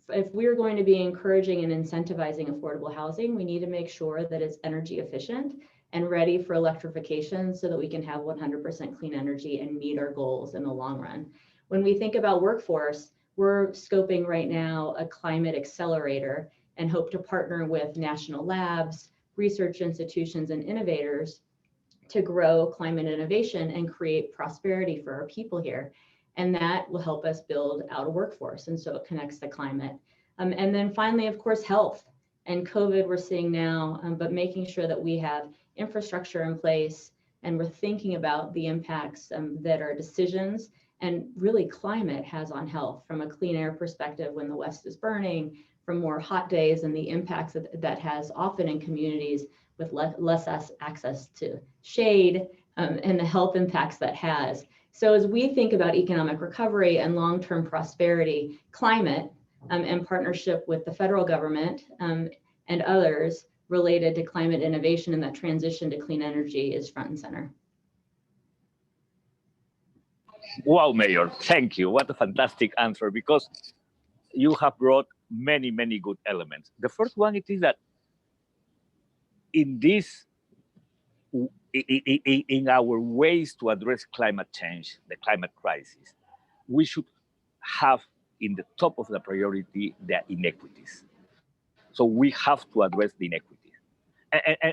If we're going to be encouraging and incentivizing affordable housing, we need to make sure that it's energy efficient and ready for electrification so that we can have 100% clean energy and meet our goals in the long run. When we think about workforce, we're scoping right now a climate accelerator and hope to partner with national labs, research institutions, and innovators to grow climate innovation and create prosperity for our people here. And that will help us build out a workforce. And so it connects to climate. And then finally, of course, health and COVID we're seeing now, but making sure that we have infrastructure in place and we're thinking about the impacts that our decisions and really climate has on health, from a clean air perspective when the West is burning, from more hot days and the impacts that has often in communities with less access to shade, and the health impacts that has. So as we think about economic recovery and long-term prosperity, climate and partnership with the federal government and others related to climate innovation and that transition to clean energy is front and center. Wow, Mayor, thank you. What a fantastic answer, because you have brought many, many good elements. The first one, it is that in this, in our ways to address climate change, the climate crisis, we should have in the top of the priority the inequities. So we have to address the inequities.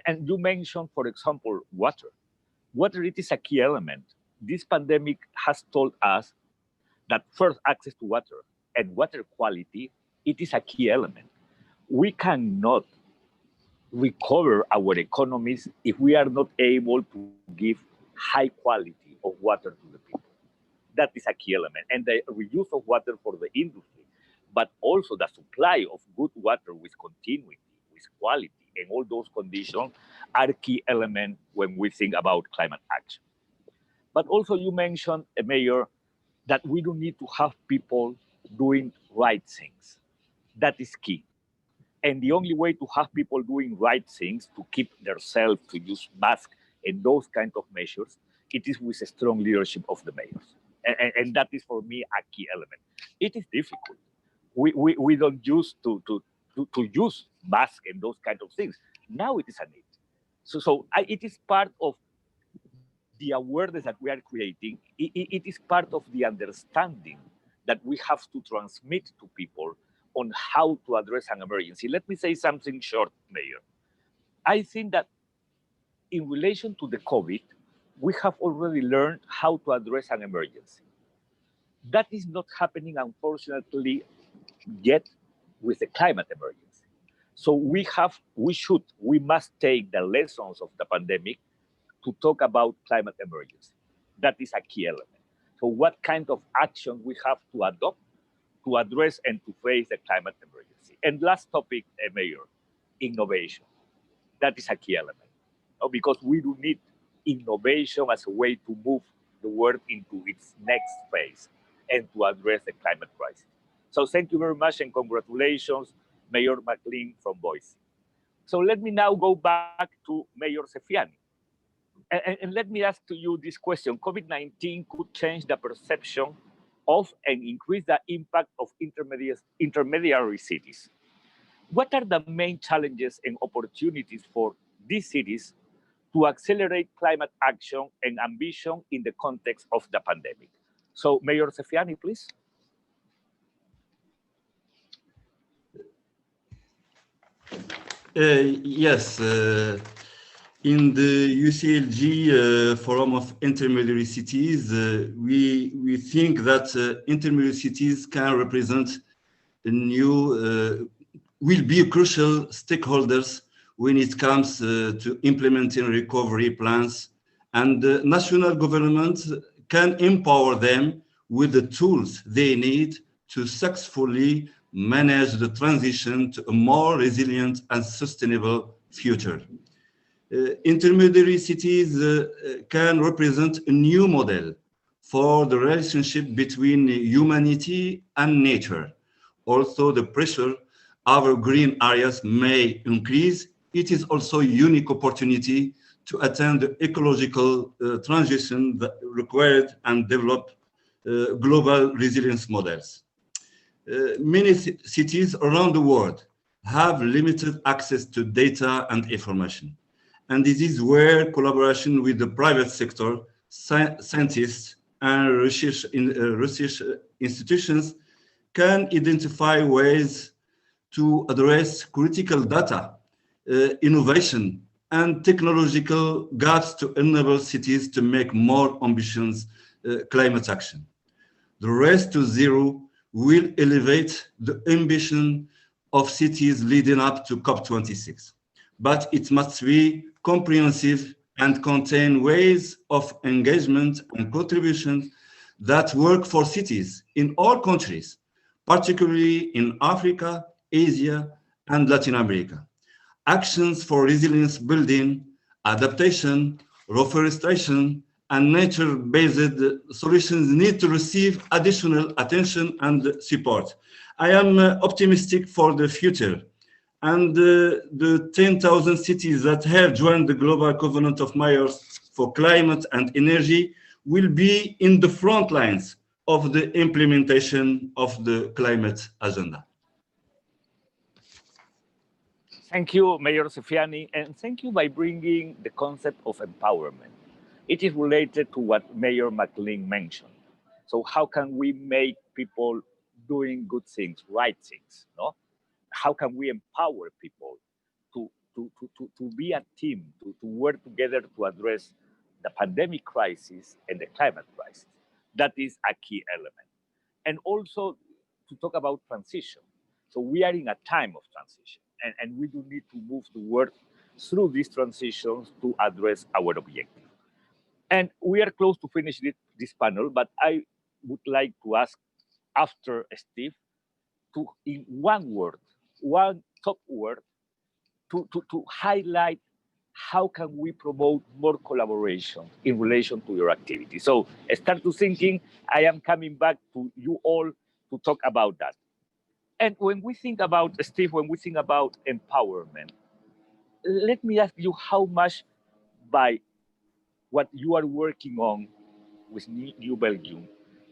And you mentioned, for example, water. Water, it is a key element. This pandemic has told us that first, access to water and water quality, it is a key element. We cannot recover our economies if we are not able to give high quality of water to the people. That is a key element. And the reuse of water for the industry, but also the supply of good water with continuity, with quality, and all those conditions are key elements when we think about climate action. But also you mentioned, Mayor, that we don't need to have people doing right things. That is key. And the only way to have people doing right things, to keep themselves, to use masks and those kinds of measures, it is with a strong leadership of the mayors. And that is for me a key element. It is difficult. We don't use to use masks and those kinds of things. Now it is a need. So it is part of the awareness that we are creating. It is part of the understanding that we have to transmit to people on how to address an emergency. Let me say something short, Mayor. I think that in relation to the COVID, we have already learned how to address an emergency. That is not happening, unfortunately, yet with the climate emergency. So we must take the lessons of the pandemic to talk about climate emergency. That is a key element. So what kind of action we have to adopt to address and to face the climate emergency. And last topic, Mayor, innovation. That is a key element, because we do need innovation as a way to move the world into its next phase and to address the climate crisis. So thank you very much and congratulations, Mayor McLean from Boise. So let me now go back to Mayor Cefiani. And let me ask to you this question. COVID-19 could change the perception of and increase the impact of intermediary cities. What are the main challenges and opportunities for these cities to accelerate climate action and ambition in the context of the pandemic? So, Mayor Cefiani, please. Yes. In the UCLG Forum of Intermediary Cities, we think that intermediary cities can represent a new, will be crucial stakeholders when it comes to implementing recovery plans, and national governments can empower them with the tools they need to successfully manage the transition to a more resilient and sustainable future. Intermediary cities can represent a new model for the relationship between humanity and nature. Also, the pressure our green areas may increase. It is also a unique opportunity to attain the ecological transition that required and develop global resilience models. Many cities around the world have limited access to data and information. And this is where collaboration with the private sector, scientists, and research institutions can identify ways to address critical data, innovation, and technological gaps to enable cities to make more ambitious climate action. The Race to Zero will elevate the ambition of cities leading up to COP26, but it must be comprehensive and contain ways of engagement and contribution that work for cities in all countries, particularly in Africa, Asia, and Latin America. Actions for resilience building, adaptation, reforestation, and nature-based solutions need to receive additional attention and support. I am optimistic for the future, and the 10,000 cities that have joined the Global Covenant of Mayors for Climate and Energy will be in the front lines of the implementation of the climate agenda. Thank you, Mayor Sefiani, and thank you by bringing the concept of empowerment. It is related to what Mayor McLean mentioned. So how can we make people doing good things, right things, no? How can we empower people to be a team, to work together to address the pandemic crisis and the climate crisis? That is a key element. And also to talk about transition. So we are in a time of transition, and we do need to move the world through these transitions to address our objective. And we are close to finish this panel, but I would like to ask after Steve to, in one word, one top word, to highlight how can we promote more collaboration in relation to your activity. So start to thinking, I am coming back to you all to talk about that. And when we think about, Steve, when we think about empowerment, let me ask you how much by what you are working on with New Belgium,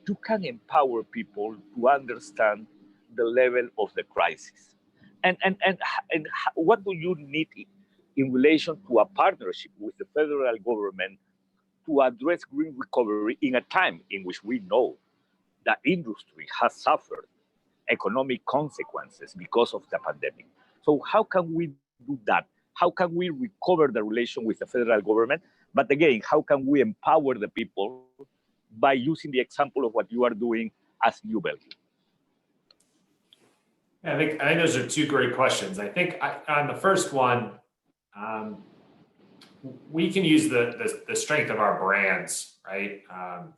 you can empower people to understand the level of the crisis. And what do you need in relation to a partnership with the federal government to address green recovery in a time in which we know the industry has suffered economic consequences because of the pandemic? So how can we do that? How can we recover the relation with the federal government? But again, how can we empower the people by using the example of what you are doing as New Belgium? Yeah, I think those are two great questions. I think on the first one, we can use the strength of our brands, right?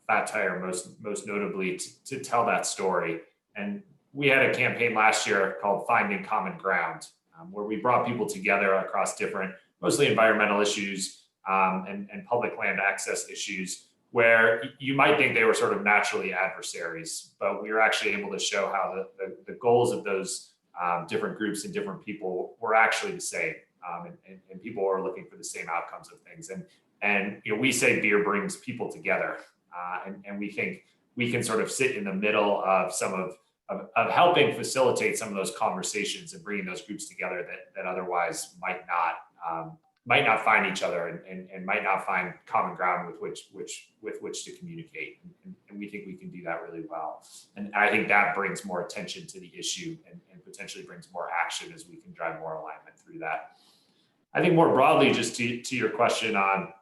Fat Tire most notably to tell that story. And we had a campaign last year called Finding Common Ground, where we brought people together across different, mostly environmental issues and public land access issues, where you might think they were sort of naturally adversaries, but we were actually able to show how the goals of those different groups and different people were actually the same, and people were looking for the same outcomes of things. And you know, we say beer brings people together, and we think we can sort of sit in the middle of some of helping facilitate some of those conversations and bringing those groups together that otherwise might not find each other and might not find common ground with which to communicate. And we think we can do that really well. And I think that brings more attention to the issue and potentially brings more action as we can drive more alignment through that. I think more broadly, just to your question on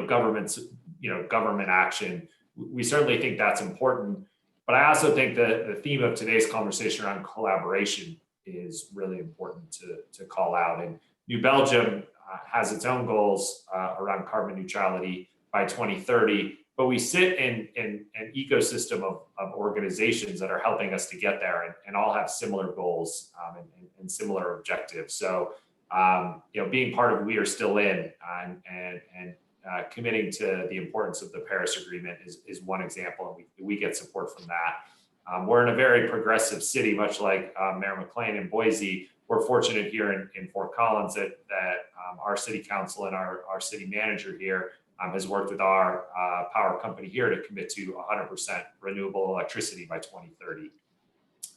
government action, we certainly think that's important. But I also think the theme of today's conversation around collaboration is really important to call out. And New Belgium has its own goals around carbon neutrality by 2030, but we sit in an ecosystem of organizations that are helping us to get there and all have similar goals and similar objectives. So, being part of We Are Still In and committing to the importance of the Paris Agreement is one example, and we get support from that. We're in a very progressive city, much like Mayor McLean in Boise. We're fortunate here in Fort Collins that our city council and our city manager here has worked with our power company here to commit to 100% renewable electricity by 2030.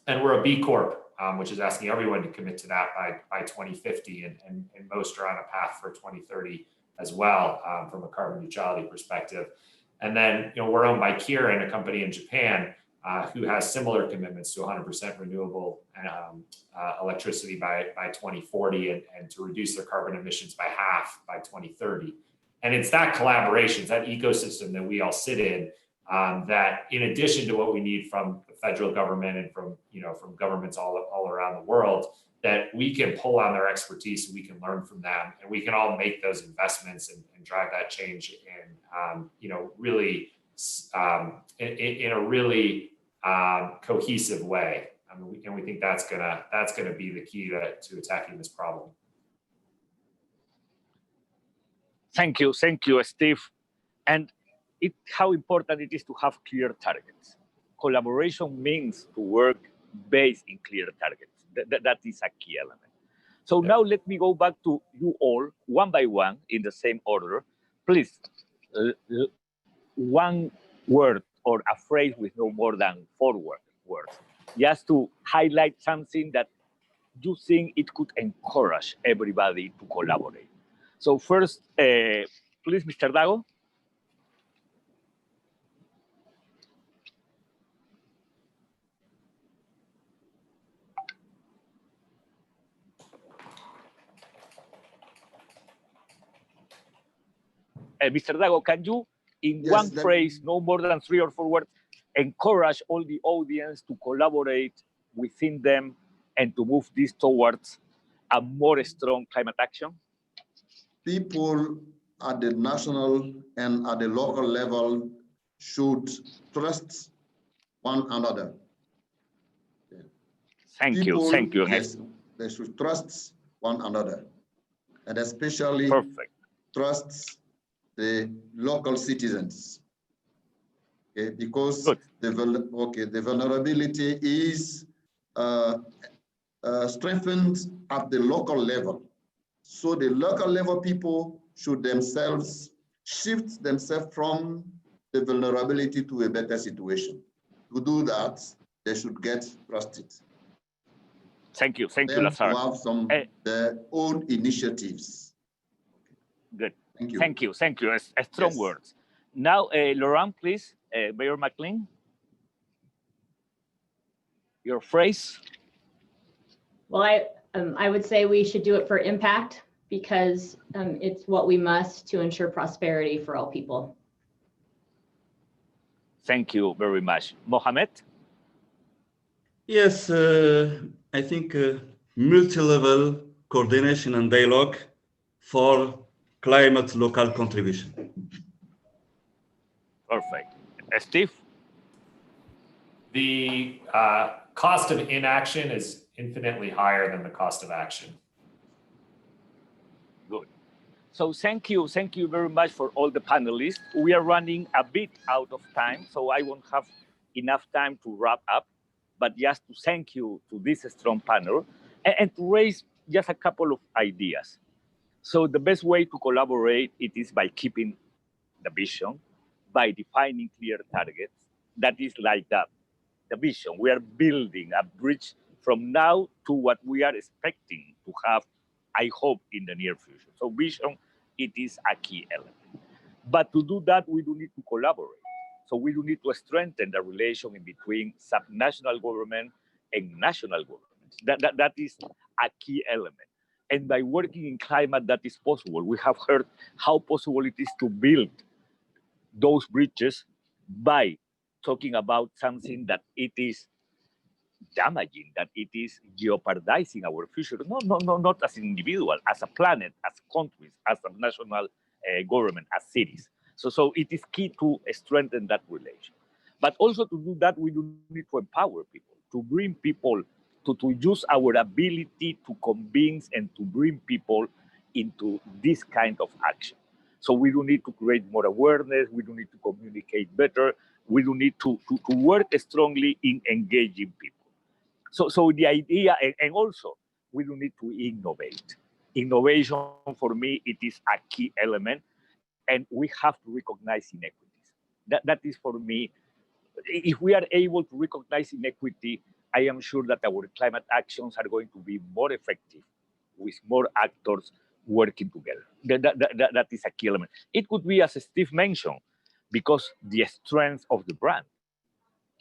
And we're a B Corp, which is asking everyone to commit to that by 2050, and most are on a path for 2030 as well, from a carbon neutrality perspective. And then, we're owned by Kirin, a company in Japan, who has similar commitments to 100% renewable electricity by 2040 and to reduce their carbon emissions by half by 2030. And it's that collaboration, that ecosystem that we all sit in, that in addition to what we need from the federal government and from governments all around the world, that we can pull on their expertise and we can learn from them, and we can all make those investments and drive that change and really in a really cohesive way. I mean, and we think that's gonna be the key to attacking this problem. Thank you, Steve. And how important it is to have clear targets. Collaboration means to work based in clear targets. That is a key element. So now let me go back to you all, one by one, in the same order. Please, one word or a phrase with no more than 4 words, just to highlight something that you think it could encourage everybody to collaborate. So first, please, Mr. Dago. Mr. Dago, can you, in one phrase, no more than 3 or 4 words, encourage all the audience to collaborate within them and to move this towards a more strong climate action? People at the national and at the local level should trust one another. Thank you. Yes, they should trust one another, and especially trust the local citizens. Okay, because the vulnerability is strengthened at the local level. So the local level people should themselves shift themselves from the vulnerability to a better situation. To do that, they should get trusted. Thank you, Lazar. To have some their own initiatives. Good. Thank you. Strong words. Now, Laurent, please, Mayor McLean. Your phrase. Well, I would say we should do it for impact because it's what we must to ensure prosperity for all people. Thank you very much. Mohamed? Yes, I think multi-level coordination and dialogue for climate local contribution. Perfect. Steve? The cost of inaction is infinitely higher than the cost of action. Good. So thank you very much for all the panelists. We are running a bit out of time, so I won't have enough time to wrap up, but just to thank you to this strong panel and to raise just a couple of ideas. So the best way to collaborate, it is by keeping the vision, by defining clear targets. That is like the vision. We are building a bridge from now to what we are expecting to have, I hope, in the near future. So vision, it is a key element. But to do that, we do need to collaborate. So we do need to strengthen the relation in between subnational government and national governments. That is a key element. And by working in climate, that is possible. We have heard how possible it is to build those bridges by talking about something that it is damaging, that it is jeopardizing our future. No, not as an individual, as a planet, as countries, as a national government, as cities. So it is key to strengthen that relation. But also to do that, we do need to empower people, to bring people, to use our ability to convince and to bring people into this kind of action. So we do need to create more awareness, we do need to communicate better, we do need to work strongly in engaging people. So the idea, and also we do need to innovate. Innovation, for me, it is a key element, and we have to recognize inequities. That is, for me, if we are able to recognize inequity, I am sure that our climate actions are going to be more effective with more actors working together. That is a key element. It could be, as Steve mentioned, because the strength of the brand.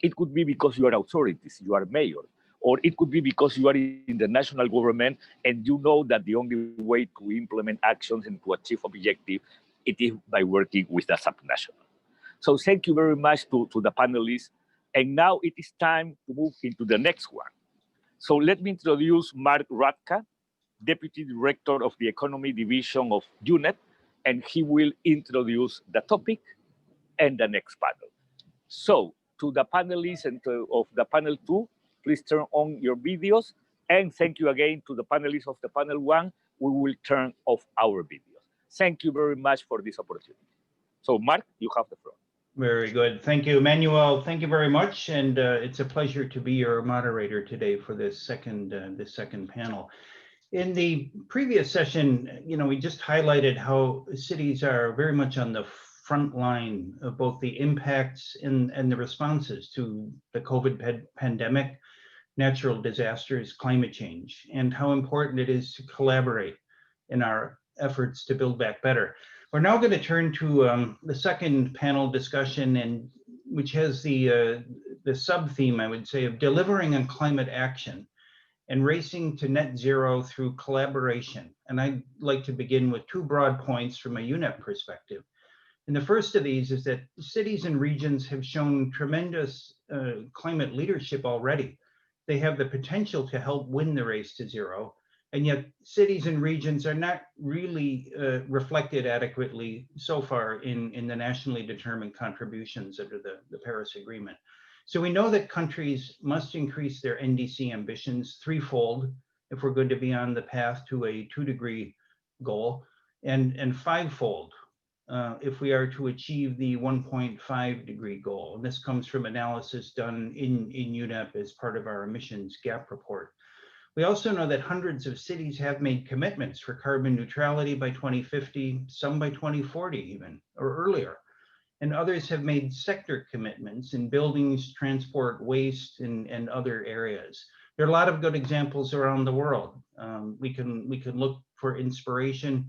It could be because you are authorities, you are mayors, or it could be because you are in the national government and you know that the only way to implement actions and to achieve objectives, it is by working with the subnational. So thank you very much to the panelists. And now it is time to move into the next one. So let me introduce Mark Radka, Deputy Director of the Economy Division of UNEP, and he will introduce the topic and the next panel. So to the panelists and of the panel 2, please turn on your videos. And thank you again to the panelists of the panel 1. We will turn off our videos. Thank you very much for this opportunity. So Mark, you have the floor. Very good. Thank you, Manuel. Thank you very much. And it's a pleasure to be your moderator today for this second panel. In the previous session, we just highlighted how cities are very much on the front line of both the impacts and the responses to the COVID pandemic, natural disasters, climate change, and how important it is to collaborate in our efforts to build back better. We're now going to turn to the second panel discussion, and which has the sub-theme, I would say, of delivering on climate action and racing to net zero through collaboration. And I'd like to begin with two broad points from a UNEP perspective. And the first of these is that cities and regions have shown tremendous climate leadership already. They have the potential to help win the race to zero. And yet cities and regions are not really reflected adequately so far in the nationally determined contributions under the Paris Agreement. So we know that countries must increase their NDC ambitions threefold if we're going to be on the path to a 2-degree goal, and fivefold if we are to achieve the 1.5-degree goal. And this comes from analysis done in UNEP as part of our emissions gap report. We also know that hundreds of cities have made commitments for carbon neutrality by 2050, some by 2040 even, or earlier. And others have made sector commitments in buildings, transport, waste, and other areas. There are a lot of good examples around the world. We can look for inspiration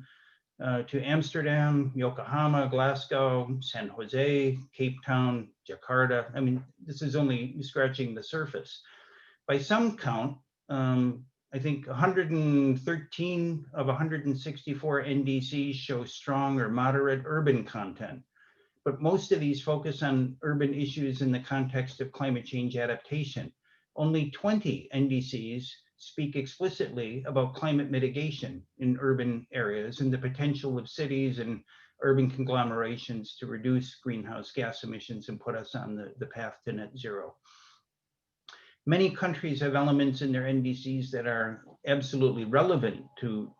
to Amsterdam, Yokohama, Glasgow, San Jose, Cape Town, Jakarta. I mean, this is only scratching the surface. By some count, I think 113 of 164 NDCs show strong or moderate urban content. But most of these focus on urban issues in the context of climate change adaptation. Only 20 NDCs speak explicitly about climate mitigation in urban areas and the potential of cities and urban conglomerations to reduce greenhouse gas emissions and put us on the path to net zero. Many countries have elements in their NDCs that are absolutely relevant to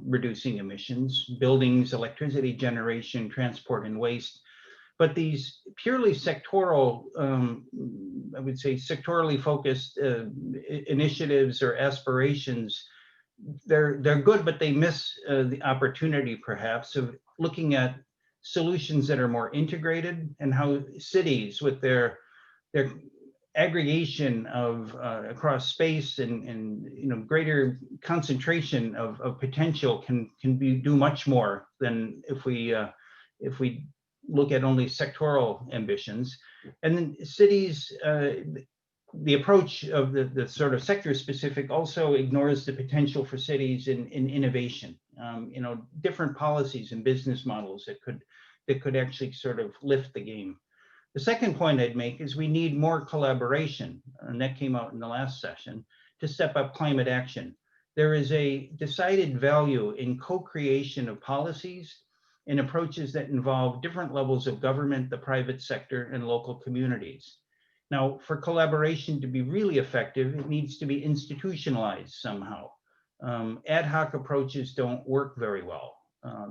reducing emissions: buildings, electricity generation, transport, and waste. But these purely sectoral, I would say sectorally focused initiatives or aspirations, they're good, but they miss the opportunity perhaps of looking at solutions that are more integrated, and how cities with their aggregation of across space and greater concentration of potential can do much more than if we look at only sectoral ambitions. And then cities, the approach of the sort of sector specific also ignores the potential for cities in innovation, different policies and business models that could actually sort of lift the game. The second point I'd make is we need more collaboration, and that came out in the last session, to step up climate action. There is a decided value in co-creation of policies and approaches that involve different levels of government, the private sector, and local communities. Now, for collaboration to be really effective, it needs to be institutionalized somehow. Ad hoc approaches don't work very well.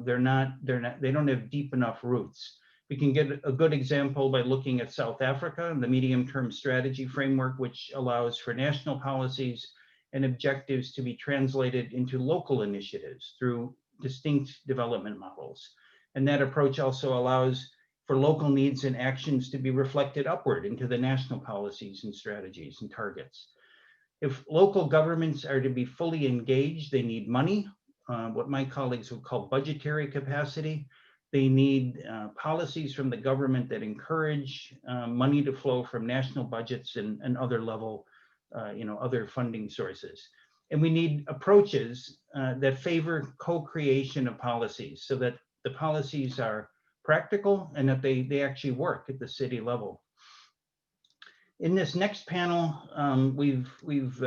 They don't have deep enough roots. We can get a good example by looking at South Africa and the medium-term strategy framework, which allows for national policies and objectives to be translated into local initiatives through distinct development models. And that approach also allows for local needs and actions to be reflected upward into the national policies and strategies and targets. If local governments are to be fully engaged, they need money, what my colleagues would call budgetary capacity. They need policies from the government that encourage money to flow from national budgets and other level, other funding sources. And we need approaches that favor co-creation of policies so that the policies are practical and that they actually work at the city level. In this next panel, we've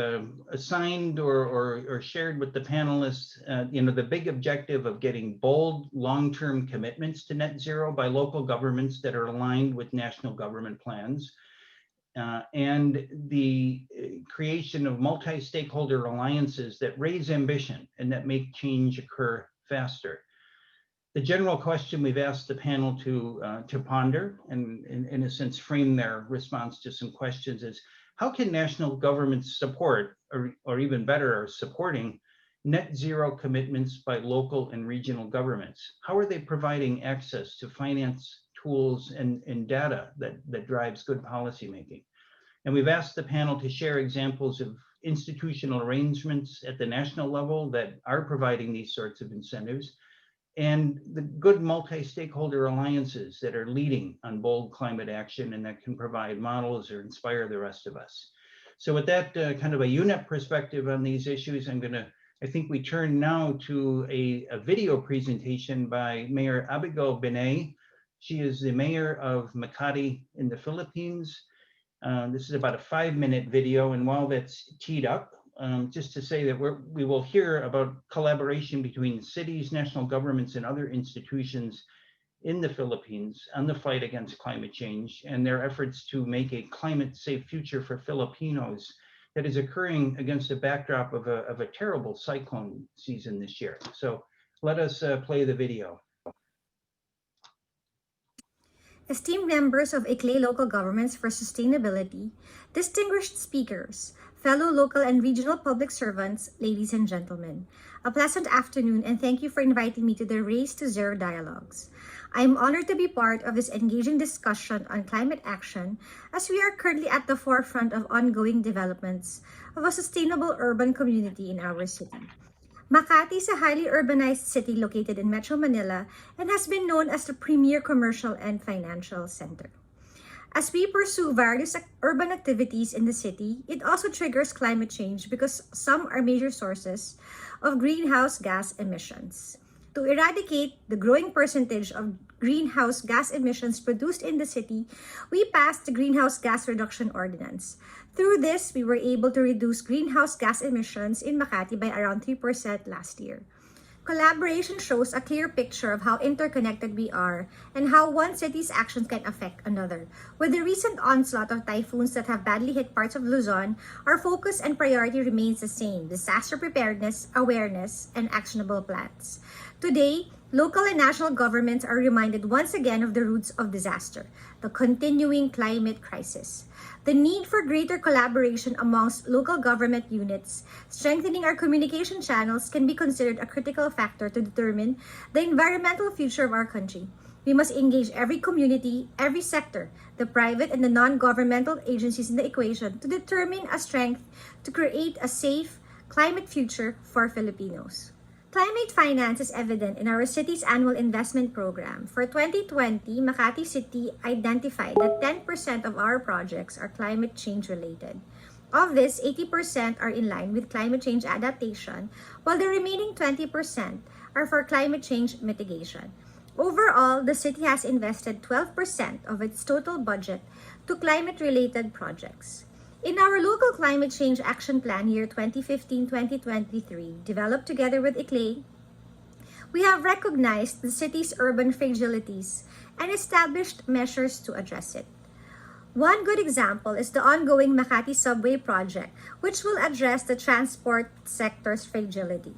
assigned or shared with the panelists, the big objective of getting bold long-term commitments to net zero by local governments that are aligned with national government plans, and the creation of multi-stakeholder alliances that raise ambition and that make change occur faster. The general question we've asked the panel to ponder and in a sense frame their response to some questions is, how can national governments support, or even better, are supporting net zero commitments by local and regional governments? How are they providing access to finance, tools, and data that drives good policymaking? And we've asked the panel to share examples of institutional arrangements at the national level that are providing these sorts of incentives, and the good multi-stakeholder alliances that are leading on bold climate action and that can provide models or inspire the rest of us. So with that kind of a UNEP perspective on these issues, I think we turn now to a video presentation by Mayor Abigail Binay. She is the mayor of Makati in the Philippines. This is about a 5-minute video, and while that's teed up, just to say that we will hear about collaboration between cities, national governments, and other institutions in the Philippines on the fight against climate change and their efforts to make a climate-safe future for Filipinos that is occurring against a backdrop of a terrible cyclone season this year. So let us play the video. Esteemed members of ICLEI Local Governments for Sustainability, distinguished speakers, fellow local and regional public servants, ladies and gentlemen, a pleasant afternoon, and thank you for inviting me to the Race to Zero Dialogues. I am honored to be part of this engaging discussion on climate action, as we are currently at the forefront of ongoing developments of a sustainable urban community in our city. Makati is a highly urbanized city located in Metro Manila and has been known as the premier commercial and financial center. As we pursue various urban activities in the city, it also triggers climate change because some are major sources of greenhouse gas emissions. To eradicate the growing percentage of greenhouse gas emissions produced in the city, we passed the Greenhouse Gas Reduction Ordinance. Through this, we were able to reduce greenhouse gas emissions in Makati by around 3% last year. Collaboration shows a clear picture of how interconnected we are and how one city's actions can affect another. With the recent onslaught of typhoons that have badly hit parts of Luzon, our focus and priority remains the same: disaster preparedness, awareness, and actionable plans. Today, local and national governments are reminded once again of the roots of disaster, the continuing climate crisis. The need for greater collaboration amongst local government units, strengthening our communication channels, can be considered a critical factor to determine the environmental future of our country. We must engage every community, every sector, the private and the non-governmental agencies in the equation to determine a strength to create a safe climate future for Filipinos. Climate finance is evident in our city's annual investment program. For 2020, Makati City identified that 10% of our projects are climate change related. Of this, 80% are in line with climate change adaptation, while the remaining 20% are for climate change mitigation. Overall, the city has invested 12% of its total budget to climate-related projects. In our local climate change action plan year 2015-2023, developed together with ICLEI, we have recognized the city's urban fragilities and established measures to address it. One good example is the ongoing Makati Subway project, which will address the transport sector's fragility.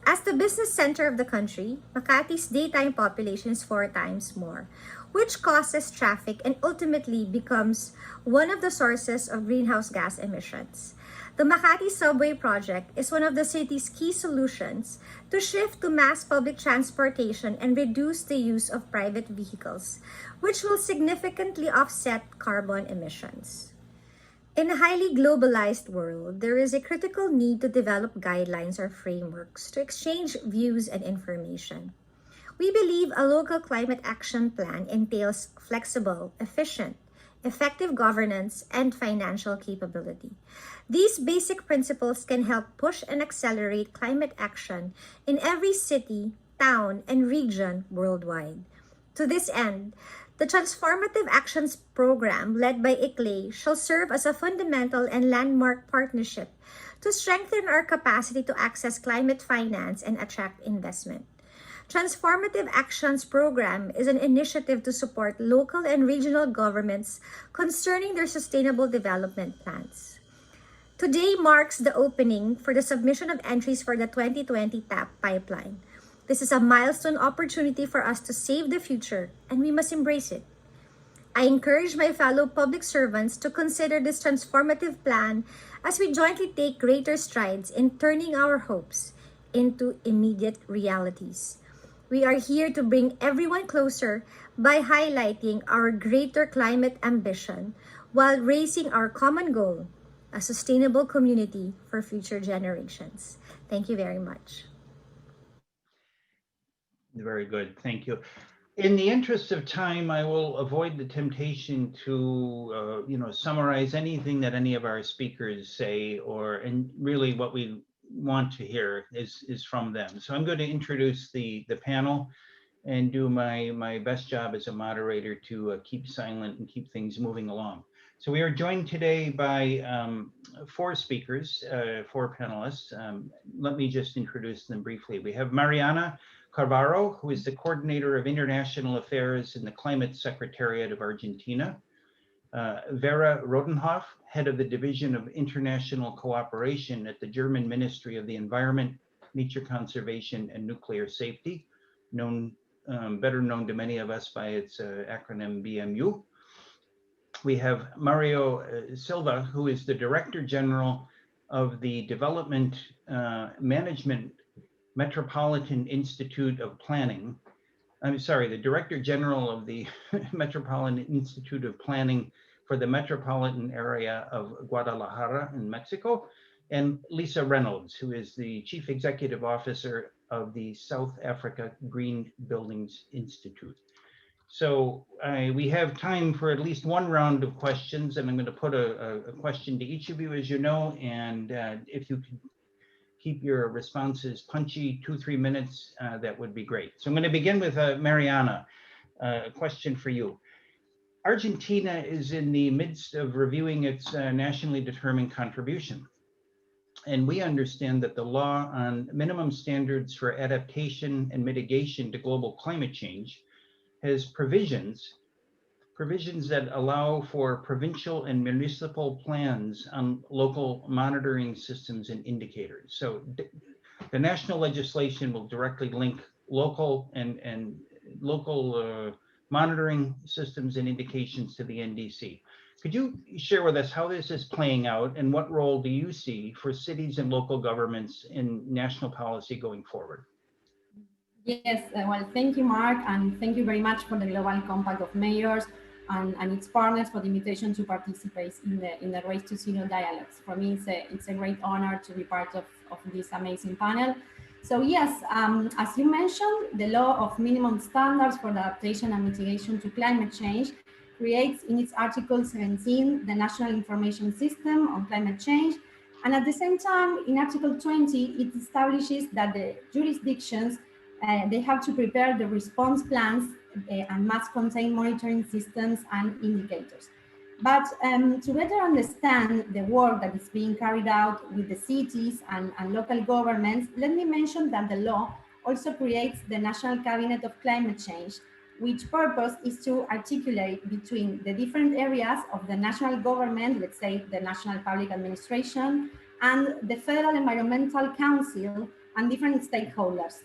As the business center of the country, Makati's daytime population is 4 times more, which causes traffic and ultimately becomes one of the sources of greenhouse gas emissions. The Makati Subway project is one of the city's key solutions to shift to mass public transportation and reduce the use of private vehicles, which will significantly offset carbon emissions. In a highly globalized world, there is a critical need to develop guidelines or frameworks to exchange views and information. We believe a local climate action plan entails flexible, efficient, effective governance, and financial capability. These basic principles can help push and accelerate climate action in every city, town, and region worldwide. To this end, The Transformative Actions Program, led by ICLEI, shall serve as a fundamental and landmark partnership to strengthen our capacity to access climate finance and attract investment. Transformative Actions Program is an initiative to support local and regional governments concerning their sustainable development plans. Today marks the opening for the submission of entries for the 2020 TAP pipeline. This is a milestone opportunity for us to save the future, and we must embrace it. I encourage my fellow public servants to consider this transformative plan as we jointly take greater strides in turning our hopes into immediate realities. We are here to bring everyone closer by highlighting our greater climate ambition while raising our common goal, a sustainable community for future generations. Thank you very much. Very good, thank you. In the interest of time, I will avoid the temptation to, summarize anything that any of our speakers say, and really what we want to hear is from them. So I'm going to introduce the panel and do my best job as a moderator to keep silent and keep things moving along. So we are joined today by 4 speakers, 4 panelists. Let me just introduce them briefly. We have Mariana Carvalho, who is the Coordinator of International Affairs in the Climate Secretariat of Argentina. Vera Rodenhoff, Head of the Division of International Cooperation at the German Ministry of the Environment, Nature Conservation and Nuclear Safety, better known to many of us by its acronym BMU. We have Mario Silva, who is the Director General of the Development Management Metropolitan Institute of Planning. The Director General of the Metropolitan Institute of Planning for the metropolitan area of Guadalajara in Mexico, and Lisa Reynolds, who is the Chief Executive Officer of the South Africa Green Buildings Institute. So we have time for at least one round of questions, and I'm going to put a question to each of you, as you know, and if you could keep your responses punchy, 2-3 minutes, that would be great. So I'm going to begin with Mariana, a question for you. Argentina is in the midst of reviewing its nationally determined contribution. And we understand that the law on minimum standards for adaptation and mitigation to global climate change has provisions that allow for provincial and municipal plans on local monitoring systems and indicators. So the national legislation will directly link local and local monitoring systems and indications to the NDC. Could you share with us how this is playing out, and what role do you see for cities and local governments in national policy going forward? Yes, well, thank you, Mark, and thank you very much for the Global Compact of Mayors and its partners for the invitation to participate in the Race to Zero dialogues. For me, it's a great honor to be part of this amazing panel. So yes, as you mentioned, the law of minimum standards for adaptation and mitigation to climate change creates in its Article 17 the National Information System on Climate Change. And at the same time, in Article 20, it establishes that the jurisdictions they have to prepare the response plans and must contain monitoring systems and indicators. But to better understand the work that is being carried out with the cities and local governments, let me mention that the law also creates the National Cabinet of Climate Change, which purpose is to articulate between the different areas of the national government, let's say the National Public Administration, and the Federal Environmental Council and different stakeholders.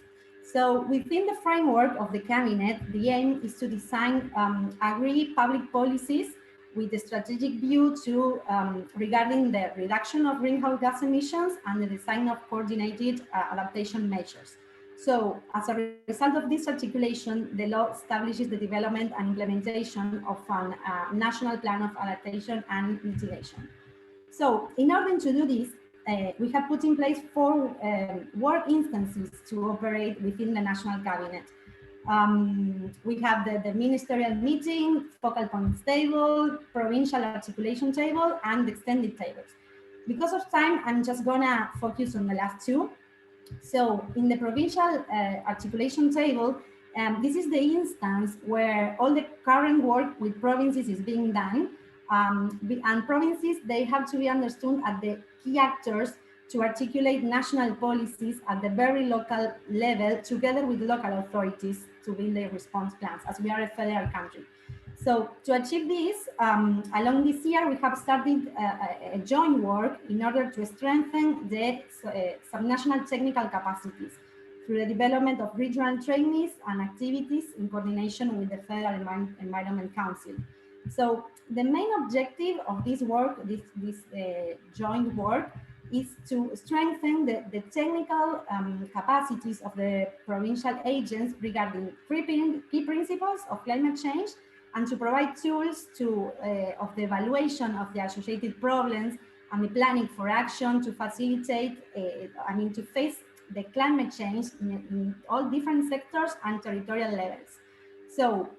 So within the framework of the cabinet, the aim is to design agreed public policies with a strategic view to regarding the reduction of greenhouse gas emissions and the design of coordinated adaptation measures. So as a result of this articulation, the law establishes the development and implementation of a national plan of adaptation and mitigation. So in order to do this, we have put in place 4 work instances to operate within the national cabinet. We have the ministerial meeting, focal points table, provincial articulation table, and extended tables. Because of time, I'm just gonna focus on the last 2. So in the provincial articulation table, This is the instance where all the current work with provinces is being done. And provinces, they have to be understood as the key actors to articulate national policies at the very local level together with local authorities to build their response plans, as we are a federal country. So to achieve this, along this year, we have started a joint work in order to strengthen the subnational technical capacities through the development of regional trainees and activities in coordination with the Federal Environment Council. So the main objective of this work, this joint work, is to strengthen the technical capacities of the provincial agents regarding key principles of climate change, and to provide tools of the evaluation of the associated problems and the planning for action to facilitate, to face the climate change in all different sectors and territorial levels. So,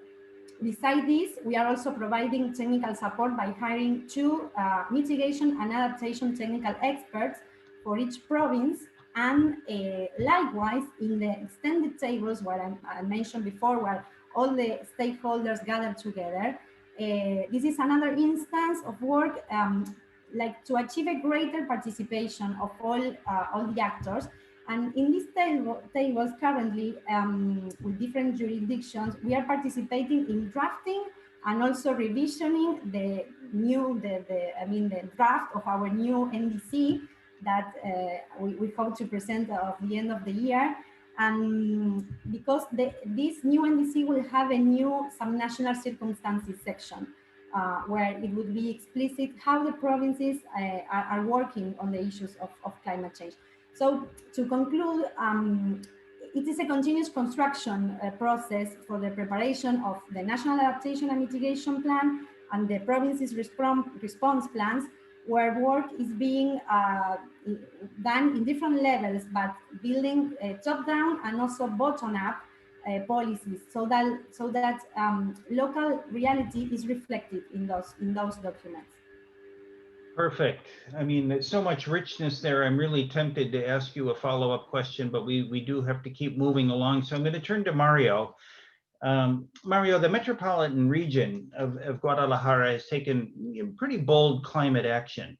besides this, we are also providing technical support by hiring 2 mitigation and adaptation technical experts for each province, and likewise in the extended tables where I mentioned before, where all the stakeholders gather together. This is another instance of work like to achieve a greater participation of all the actors. And in these tables currently, with different jurisdictions, we are participating in drafting and also revisioning the draft of our new NDC that we hope to present at the end of the year. And because this new NDC will have a new subnational circumstances section, where it would be explicit how the provinces are working on the issues of climate change. So to conclude, it is a continuous construction process for the preparation of the National Adaptation and Mitigation Plan and the province's response plans, where work is being done in different levels, but building top-down and also bottom-up policies, so that local reality is reflected in those documents. Perfect. I mean, there's so much richness there. I'm really tempted to ask you a follow-up question, but we do have to keep moving along. So I'm going to turn to Mario. Mario, the metropolitan region of Guadalajara has taken pretty bold climate action.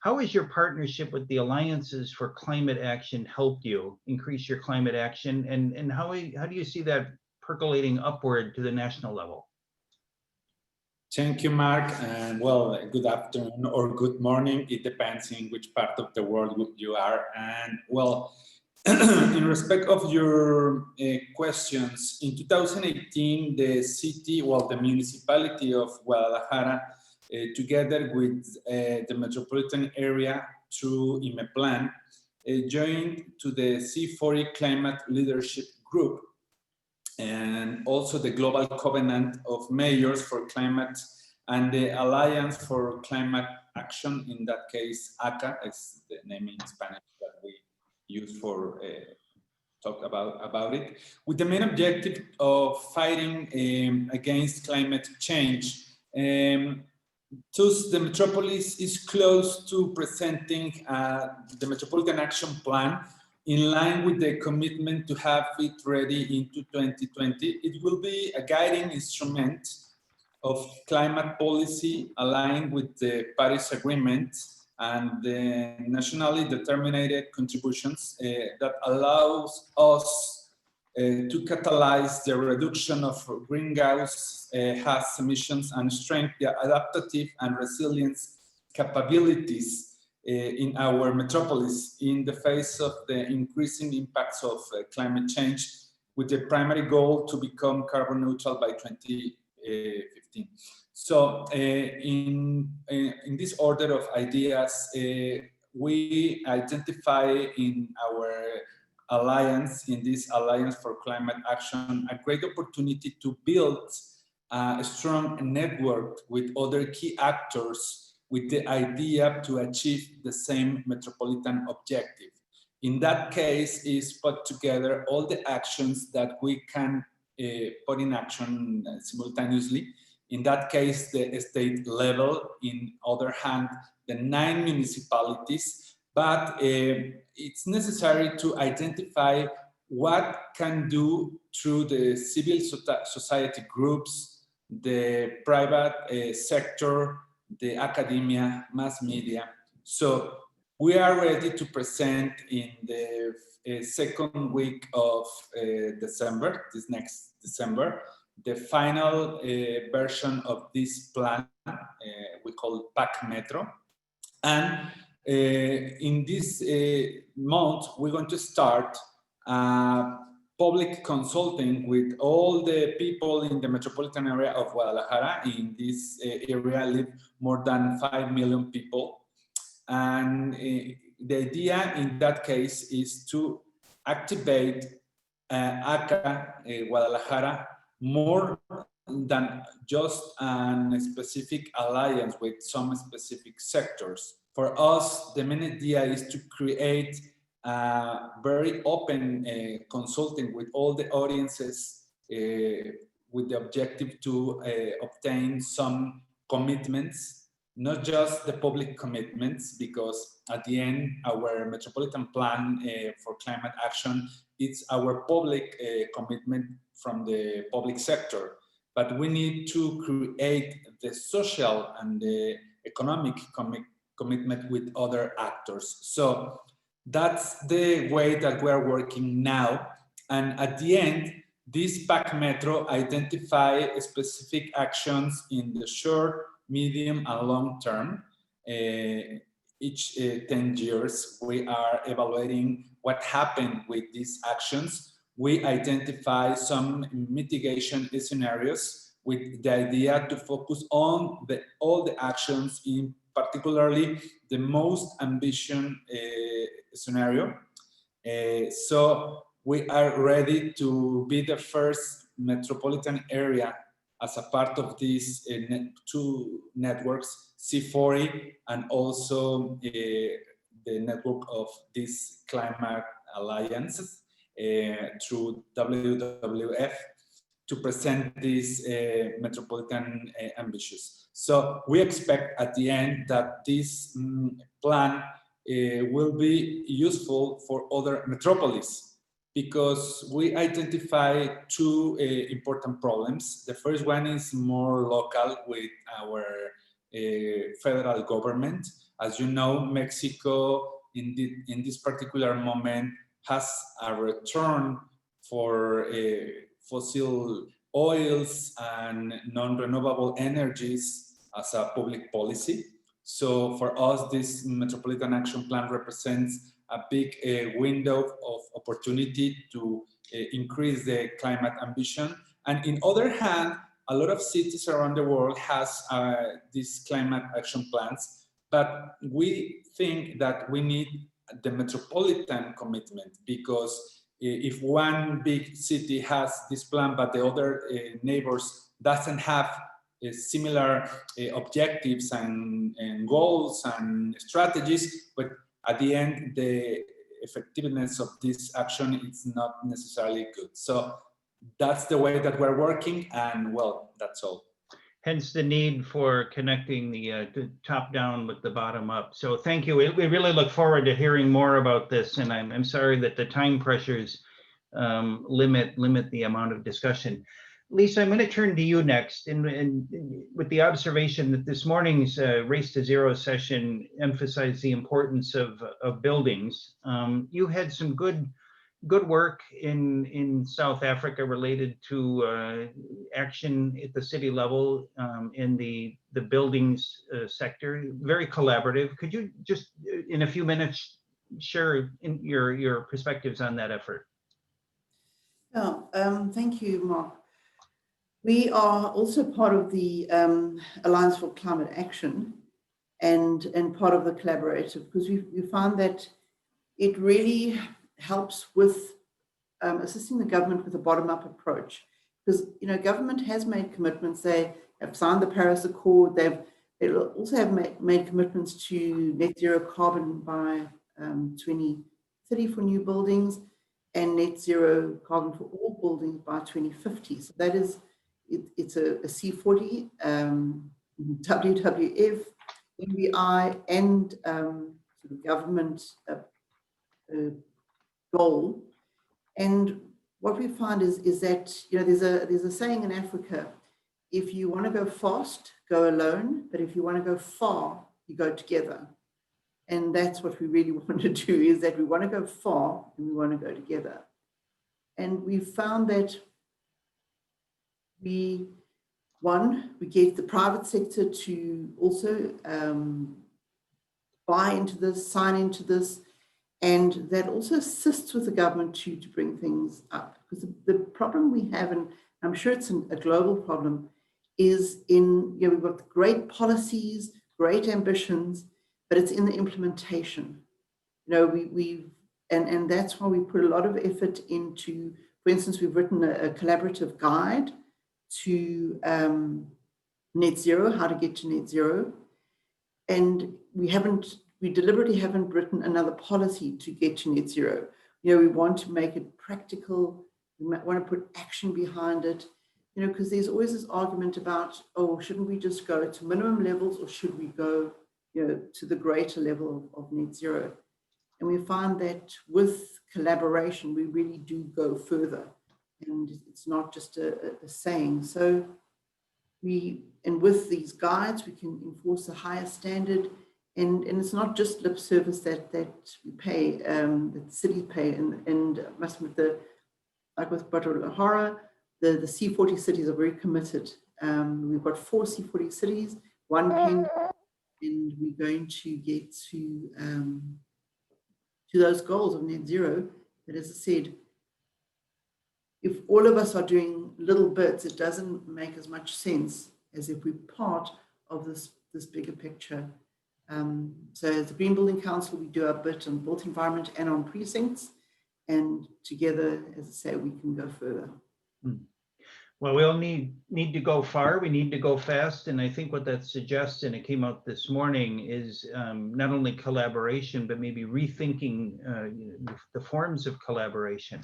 How has your partnership with the Alliances for Climate Action helped you increase your climate action? And how do you see that percolating upward to the national level? Thank you, Mark. And well, good afternoon or good morning. It depends in which part of the world you are. And well, in respect of your questions, in 2018, the municipality of Guadalajara, together with the metropolitan area through IMEPLAN, joined to the C40 Climate Leadership Group, and also the Global Covenant of Mayors for Climate and the Alliance for Climate Action, in that case, ACA is the name in Spanish that we use for talk about it, with the main objective of fighting against climate change. Thus, the metropolis is close to presenting the Metropolitan Action Plan in line with the commitment to have it ready into 2020. It will be a guiding instrument of climate policy aligned with the Paris Agreement and the nationally determined contributions that allows us to catalyze the reduction of greenhouse gas emissions and strengthen the adaptive and resilience capabilities in our metropolis in the face of the increasing impacts of climate change, with the primary goal to become carbon neutral by 2015. So in this order of ideas, we identify in our alliance, in this Alliance for Climate Action, a great opportunity to build a strong network with other key actors with the idea to achieve the same metropolitan objective. In that case, is put together all the actions that we can put in action simultaneously. In that case, the state level, in other hand, the 9 municipalities, but it's necessary to identify what can do through the civil society groups, the private sector, the academia, mass media. So we are ready to present in the second week of December, this next December, the final version of this plan, we call it PAC Metro. And in this month, we're going to start public consulting with all the people in the metropolitan area of Guadalajara. In this area live more than 5 million people. And the idea in that case is to activate ACA Guadalajara more than just a specific alliance with some specific sectors. For us, the main idea is to create very open consulting with all the audiences with the objective to obtain some commitments, not just the public commitments, because at the end, our metropolitan plan for climate action, it's our public commitment from the public sector. But we need to create the social and the economic commitment with other actors. So that's the way that we're working now. And at the end, this PAC Metro identify specific actions in the short, medium, and long term. Each 10 years, we are evaluating what happened with these actions. We identify some mitigation scenarios with the idea to focus on all the actions, in particularly the most ambitious scenario. So we are ready to be the first metropolitan area as a part of these two networks, C40, and also the network of these climate alliances through WWF to present these metropolitan ambitions. So we expect at the end that this plan will be useful for other metropolises, because we identify two important problems. The first one is more local with our federal government. As you know, Mexico in this particular moment has a return for fossil oils and non-renewable energies as a public policy. So for us, this Metropolitan Action Plan represents a big window of opportunity to increase the climate ambition. And in other hand, a lot of cities around the world has these climate action plans, but we think that we need the metropolitan commitment, because if one big city has this plan, but the other neighbors doesn't have similar objectives and goals and strategies, but at the end, the effectiveness of this action is not necessarily good. So that's the way that we're working, and well, that's all. Hence the need for connecting the top down with the bottom up. So thank you. We really look forward to hearing more about this, and I'm sorry that the time pressures limit the amount of discussion. Lisa, I'm going to turn to you next, and with the observation that this morning's Race to Zero session emphasized the importance of buildings. You had some good work in South Africa related to action at the city level in the buildings sector, very collaborative. Could you just, in a few minutes, share your perspectives on that effort? Yeah, thank you, Mark. We are also part of the Alliance for Climate Action and part of the collaborative, because we found that it really helps with assisting the government with a bottom-up approach. Because, you know, government has made commitments. They have signed the Paris Accord. They also have made commitments to net zero carbon by 2030 for new buildings, and net zero carbon for all buildings by 2050. So that is, it's a C40, WWF, NBI, and sort of government goal. And what we find is that, you know, there's a saying in Africa, if you want to go fast, go alone, but if you want to go far, you go together. And that's what we really want to do, is that we want to go far and we want to go together. And we found that we get the private sector to also buy into this, sign into this, and that also assists with the government to bring things up. Because the problem we have, and I'm sure it's a global problem, is in, you know, we've got great policies, great ambitions, but it's in the implementation. You know, and that's why we put a lot of effort into, for instance, we've written a collaborative guide to net zero, how to get to net zero. And we deliberately haven't written another policy to get to net zero. You know, we want to make it practical. We want to put action behind it, you know, because there's always this argument about, oh, shouldn't we just go to minimum levels, or should we go, you know, to the greater level of net zero? And we find that with collaboration, we really do go further. And it's not just a saying. So with these guides, we can enforce a higher standard. And it's not just lip service that we pay, that the cities pay. And must admit, like with Budgetary, the C40 cities are very committed. We've got 4 C40 cities, 1 pen, and we're going to get to those goals of net zero. But as I said, if all of us are doing little bits, it doesn't make as much sense as if we're part of this bigger picture. So as the Green Building Council, we do our bit on built environment and on precincts, and together, as I say, we can go further. Well, we all need to go far. We need to go fast, and I think what that suggests, and it came out this morning, is not only collaboration, but maybe rethinking the forms of collaboration.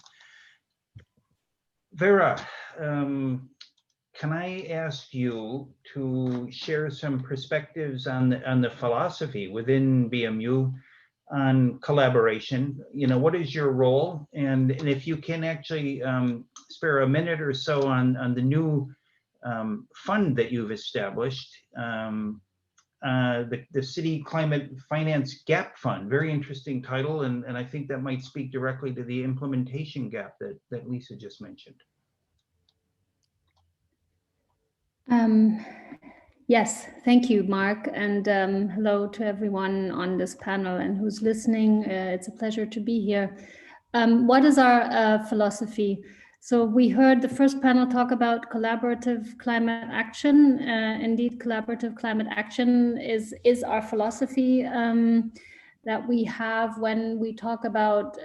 Vera, can I ask you to share some perspectives on the philosophy within BMU on collaboration? You know, what is your role? And if you can actually spare a minute or so on the new fund that you've established, the City Climate Finance Gap Fund. Very interesting title, and I think that might speak directly to the implementation gap that Lisa just mentioned. Yes, thank you, Mark, and hello to everyone on this panel and who's listening. It's a pleasure to be here. What is our philosophy? So we heard the first panel talk about collaborative climate action. Indeed, collaborative climate action is our philosophy that we have when we talk about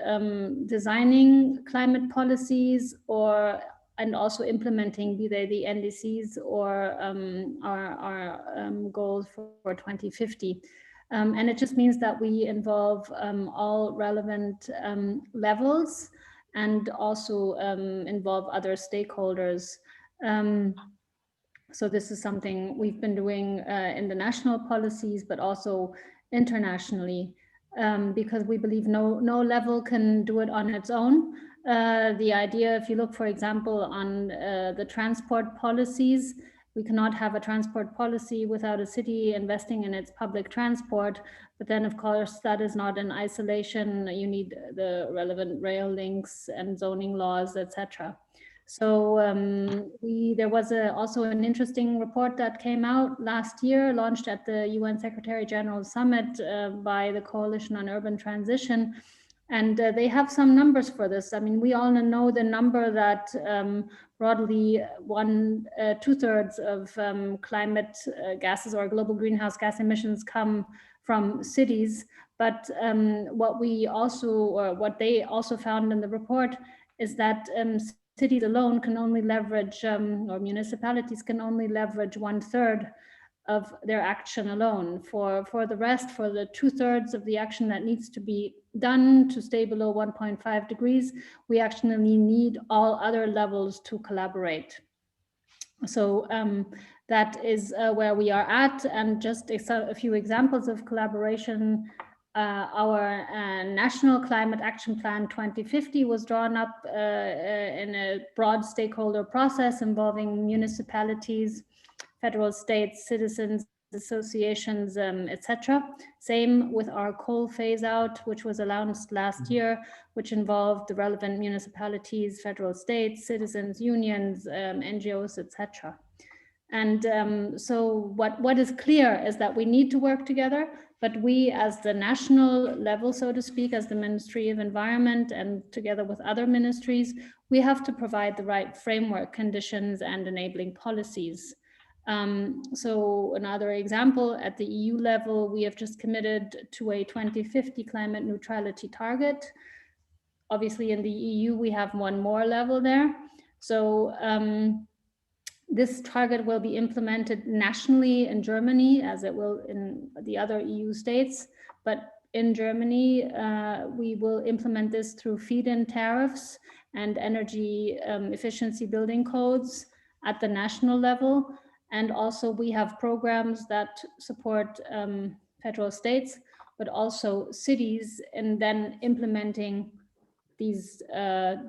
designing climate policies and also implementing, be they the NDCs or our goals for 2050. And it just means that we involve all relevant levels and also involve other stakeholders. So this is something we've been doing in the national policies, but also internationally, because we believe no level can do it on its own. The idea, if you look, for example, on the transport policies, we cannot have a transport policy without a city investing in its public transport. But then, of course, that is not in isolation. You need the relevant rail links and zoning laws, etc. So there was also an interesting report that came out last year, launched at the UN Secretary General Summit by the Coalition on Urban Transition. And they have some numbers for this. I mean, we all know the number that broadly 2/3 of climate gases or global greenhouse gas emissions come from cities. But what they also found in the report is that cities alone can only leverage, or municipalities can only leverage 1/3 of their action alone. For the rest, for the 2/3 of the action that needs to be done to stay below 1.5 degrees, we actually need all other levels to collaborate. So that is where we are at, and just a few examples of collaboration our National Climate Action Plan 2050 was drawn up in a broad stakeholder process involving municipalities, federal, states, citizens, associations, etc. Same with our coal phase out, which was announced last year, which involved the relevant municipalities, federal, states, citizens, unions, NGOs, etc. And so what is clear is that we need to work together, but we as the national level, so to speak, as the Ministry of Environment and together with other ministries, we have to provide the right framework conditions and enabling policies. So another example, at the EU level, we have just committed to a 2050 climate neutrality target. Obviously in the EU, we have one more level there. So this target will be implemented nationally in Germany, as it will in the other EU states. But in Germany, we will implement this through feed-in tariffs and energy efficiency building codes at the national level. And also we have programs that support federal states, but also cities, and then implementing these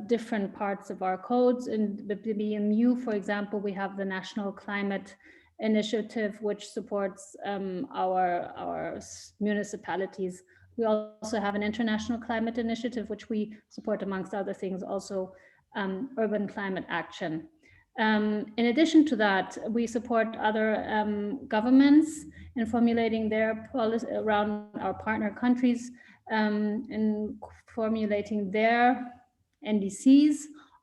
different parts of our codes. In the BMU, for example, we have the National Climate Initiative, which supports our municipalities. We also have an International Climate Initiative, which we support, amongst other things, also urban climate action. In addition to that, we support other governments in formulating their policy around our partner countries, in formulating their NDCs,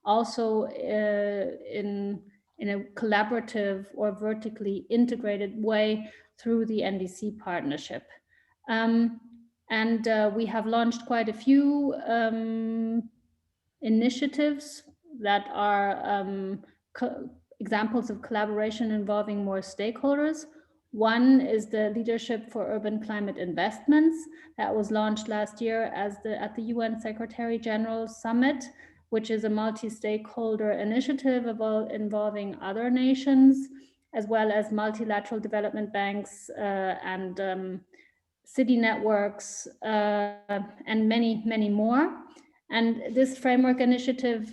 also in a collaborative or vertically integrated way through the NDC partnership. And we have launched quite a few initiatives that are examples of collaboration involving more stakeholders. One is the Leadership for Urban Climate Investments that was launched last year at the UN Secretary General Summit, which is a multi-stakeholder initiative involving other nations, as well as multilateral development banks and city networks and many, many more. And this framework initiative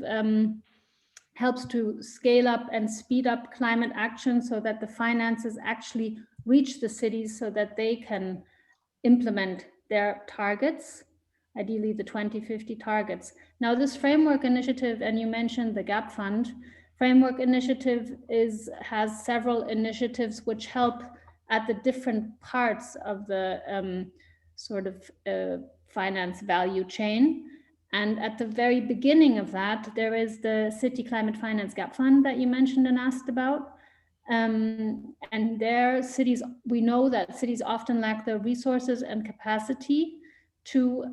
helps to scale up and speed up climate action so that the finances actually reach the cities so that they can implement their targets, ideally the 2050 targets. Now this framework initiative, and you mentioned the GAP Fund, framework initiative has several initiatives which help at the different parts of the finance value chain. And at the very beginning of that, there is the City Climate Finance Gap Fund that you mentioned and asked about. And there, we know that cities often lack the resources and capacity to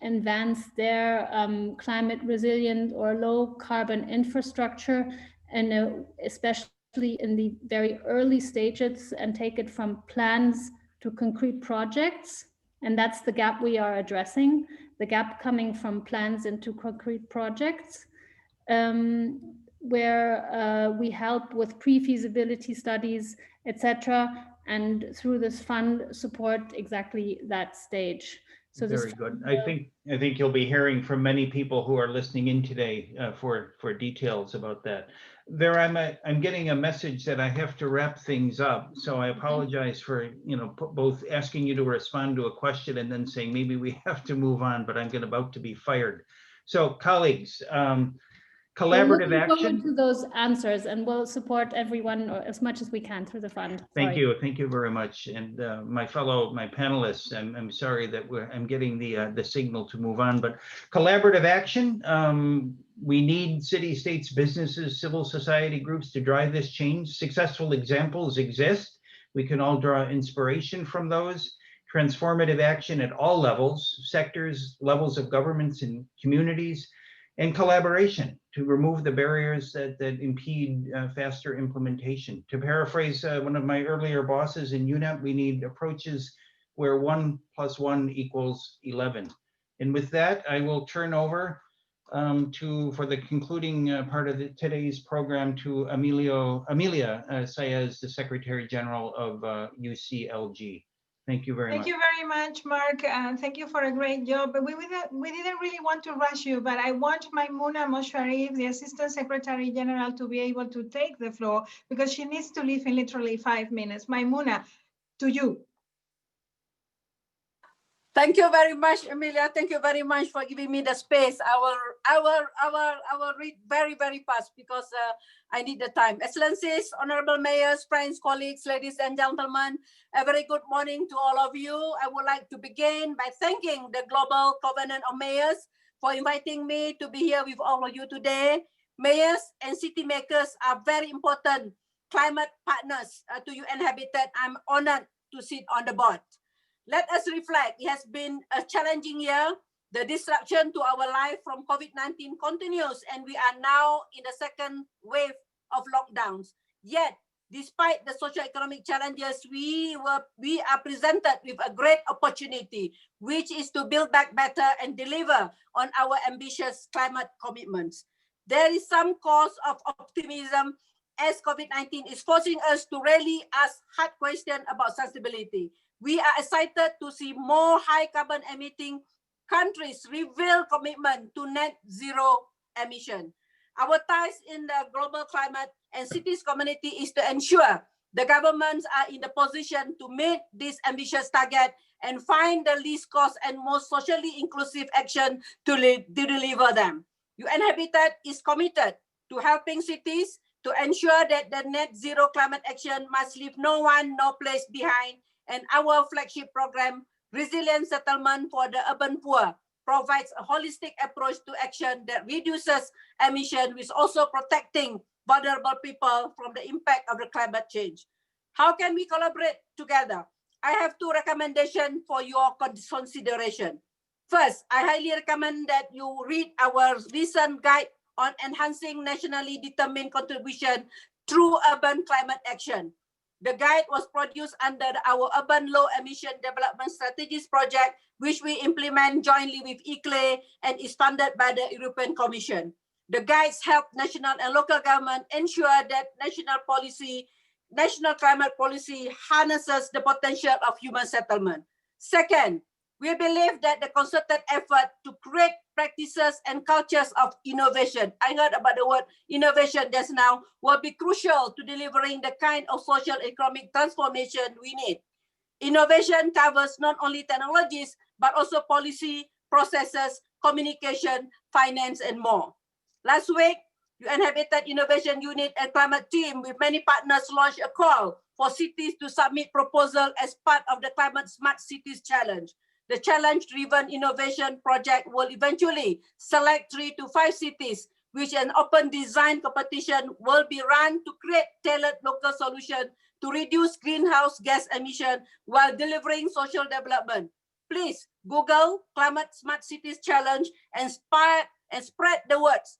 advance their climate resilient or low carbon infrastructure, and especially in the very early stages, and take it from plans to concrete projects. And that's the gap we are addressing, the gap coming from plans into concrete projects, where we help with pre-feasibility studies, etc. And through this fund support exactly that stage. So very good. I think you'll be hearing from many people who are listening in today for details about that. There, I'm getting a message that I have to wrap things up. So I apologize for both asking you to respond to a question and then saying maybe we have to move on, but I'm about to be fired. So colleagues, collaborative action. To those answers, and we'll support everyone as much as we can through the fund. Thank you very much. And my panelists, I'm sorry that I'm getting the signal to move on, but collaborative action. We need city, states, businesses, civil society groups to drive this change. Successful examples exist. We can all draw inspiration from those. Transformative action at all levels, sectors, levels of governments and communities, and collaboration to remove the barriers that impede faster implementation. To paraphrase one of my earlier bosses in UNEP, we need approaches where 1 + 1 = 11. And with that, I will turn over for the concluding part of today's program to Amelia Saez, the Secretary General of UCLG. Thank you very much. Thank you very much, Mark. Thank you for a great job. But we didn't really want to rush you, but I want Maimouna Mosharif, the Assistant Secretary General, to be able to take the floor because she needs to leave in literally 5 minutes. Maimouna, to you. Thank you very much, Emilia. Thank you very much for giving me the space. I will read very, very fast because I need the time. Excellencies, honorable mayors, friends, colleagues, ladies and gentlemen, a very good morning to all of you. I would like to begin by thanking the Global Covenant of Mayors for inviting me to be here with all of you today. Mayors and city makers are very important climate partners to UN Habitat. I'm honored to sit on the board. Let us reflect. It has been a challenging year. The disruption to our life from COVID-19 continues, and we are now in the second wave of lockdowns. Yet, despite the socioeconomic challenges, we are presented with a great opportunity, which is to build back better and deliver on our ambitious climate commitments. There is some cause of optimism as COVID-19 is forcing us to really ask hard questions about sustainability. We are excited to see more high carbon emitting countries reveal commitment to net zero emission. Our task in the global climate and cities community is to ensure the governments are in the position to meet this ambitious target and find the least cost and most socially inclusive action to deliver them. UN Habitat is committed to helping cities to ensure that the net zero climate action must leave no one, no place behind. And our flagship program, Resilient Settlement for the Urban Poor, provides a holistic approach to action that reduces emission, while also protecting vulnerable people from the impact of the climate change. How can we collaborate together? I have two recommendations for your consideration. First, I highly recommend that you read our recent guide on enhancing nationally determined contribution through urban climate action. The guide was produced under our Urban Low Emission Development Strategies project, which we implement jointly with ICLEI and is funded by the European Commission. The guides help national and local government ensure that national climate policy harnesses the potential of human settlement. Second, we believe that the concerted effort to create practices and cultures of innovation, I heard about the word innovation just now, will be crucial to delivering the kind of social economic transformation we need. Innovation covers not only technologies, but also policy, processes, communication, finance, and more. Last week, UN Habitat Innovation Unit and Climate Team with many partners launched a call for cities to submit proposals as part of the Climate Smart Cities Challenge. The challenge-driven innovation project will eventually select 3 to 5 cities, which an open design competition will be run to create tailored local solutions to reduce greenhouse gas emission while delivering social development. Please Google Climate Smart Cities Challenge and spread the words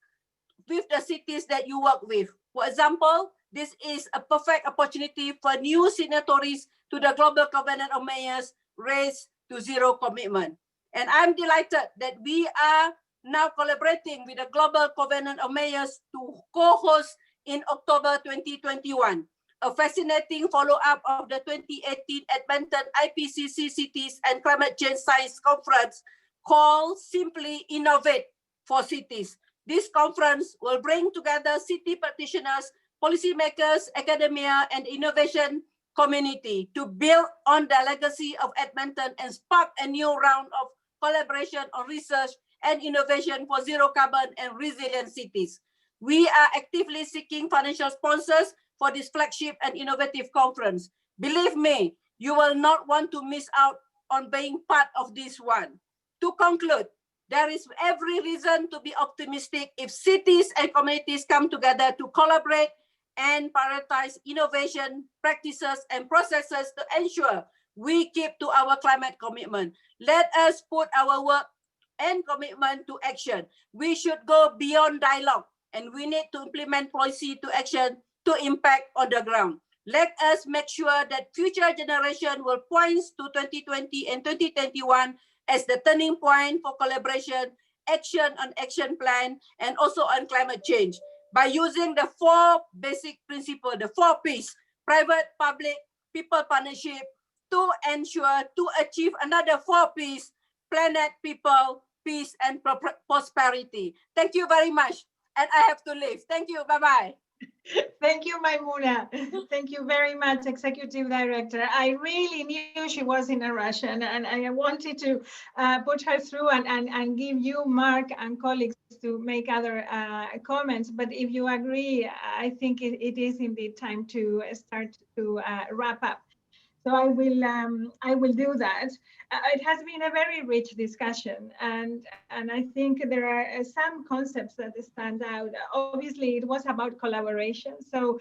with the cities that you work with. For example, this is a perfect opportunity for new signatories to the Global Covenant of Mayors Race to Zero commitment. And I'm delighted that we are now collaborating with the Global Covenant of Mayors to co-host in October 2021, a fascinating follow-up of the 2018 Edmonton IPCC Cities and Climate Change Science Conference called Simply Innovate for Cities. This conference will bring together city practitioners, policymakers, academia, and innovation community to build on the legacy of Edmonton and spark a new round of collaboration on research and innovation for zero carbon and resilient cities. We are actively seeking financial sponsors for this flagship and innovative conference. Believe me, you will not want to miss out on being part of this one. To conclude, there is every reason to be optimistic if cities and communities come together to collaborate and prioritize innovation, practices, and processes to ensure we keep to our climate commitment. Let us put our work and commitment to action. We should go beyond dialogue, and we need to implement policy to action to impact on the ground. Let us make sure that future generation will point to 2020 and 2021 as the turning point for collaboration, action on action plan, and also on climate change. By using the 4 basic principles, the 4 P's, private, public, people partnership, to ensure to achieve another 4 P's: planet, people, peace, and prosperity. Thank you very much. And I have to leave. Thank you. Bye-bye. Thank you, Maimuna. Thank you very much, Executive Director. I really knew she was in a rush, and I wanted to put her through and give you, Mark, and colleagues to make other comments. But if you agree, I think it is indeed time to start to wrap up. So I will do that. It has been a very rich discussion, and I think there are some concepts that stand out. Obviously, it was about collaboration, so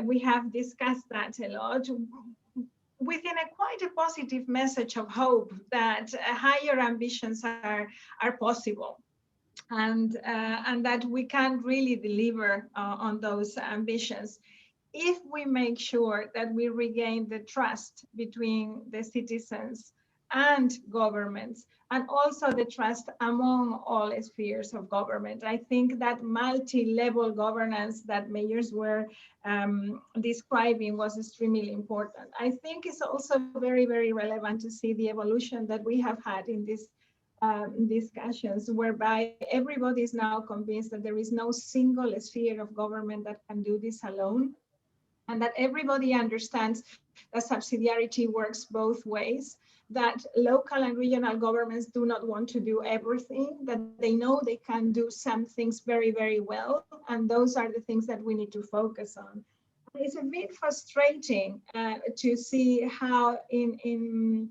we have discussed that a lot within a quite a positive message of hope that higher ambitions are possible. And that we can really deliver on those ambitions if we make sure that we regain the trust between the citizens and governments, and also the trust among all spheres of government. I think that multi-level governance that mayors were describing was extremely important. I think it's also very, very relevant to see the evolution that we have had in this discussions, whereby everybody is now convinced that there is no single sphere of government that can do this alone, and that everybody understands that subsidiarity works both ways, that local and regional governments do not want to do everything, that they know they can do some things very, very well, and those are the things that we need to focus on. It's a bit frustrating to see how in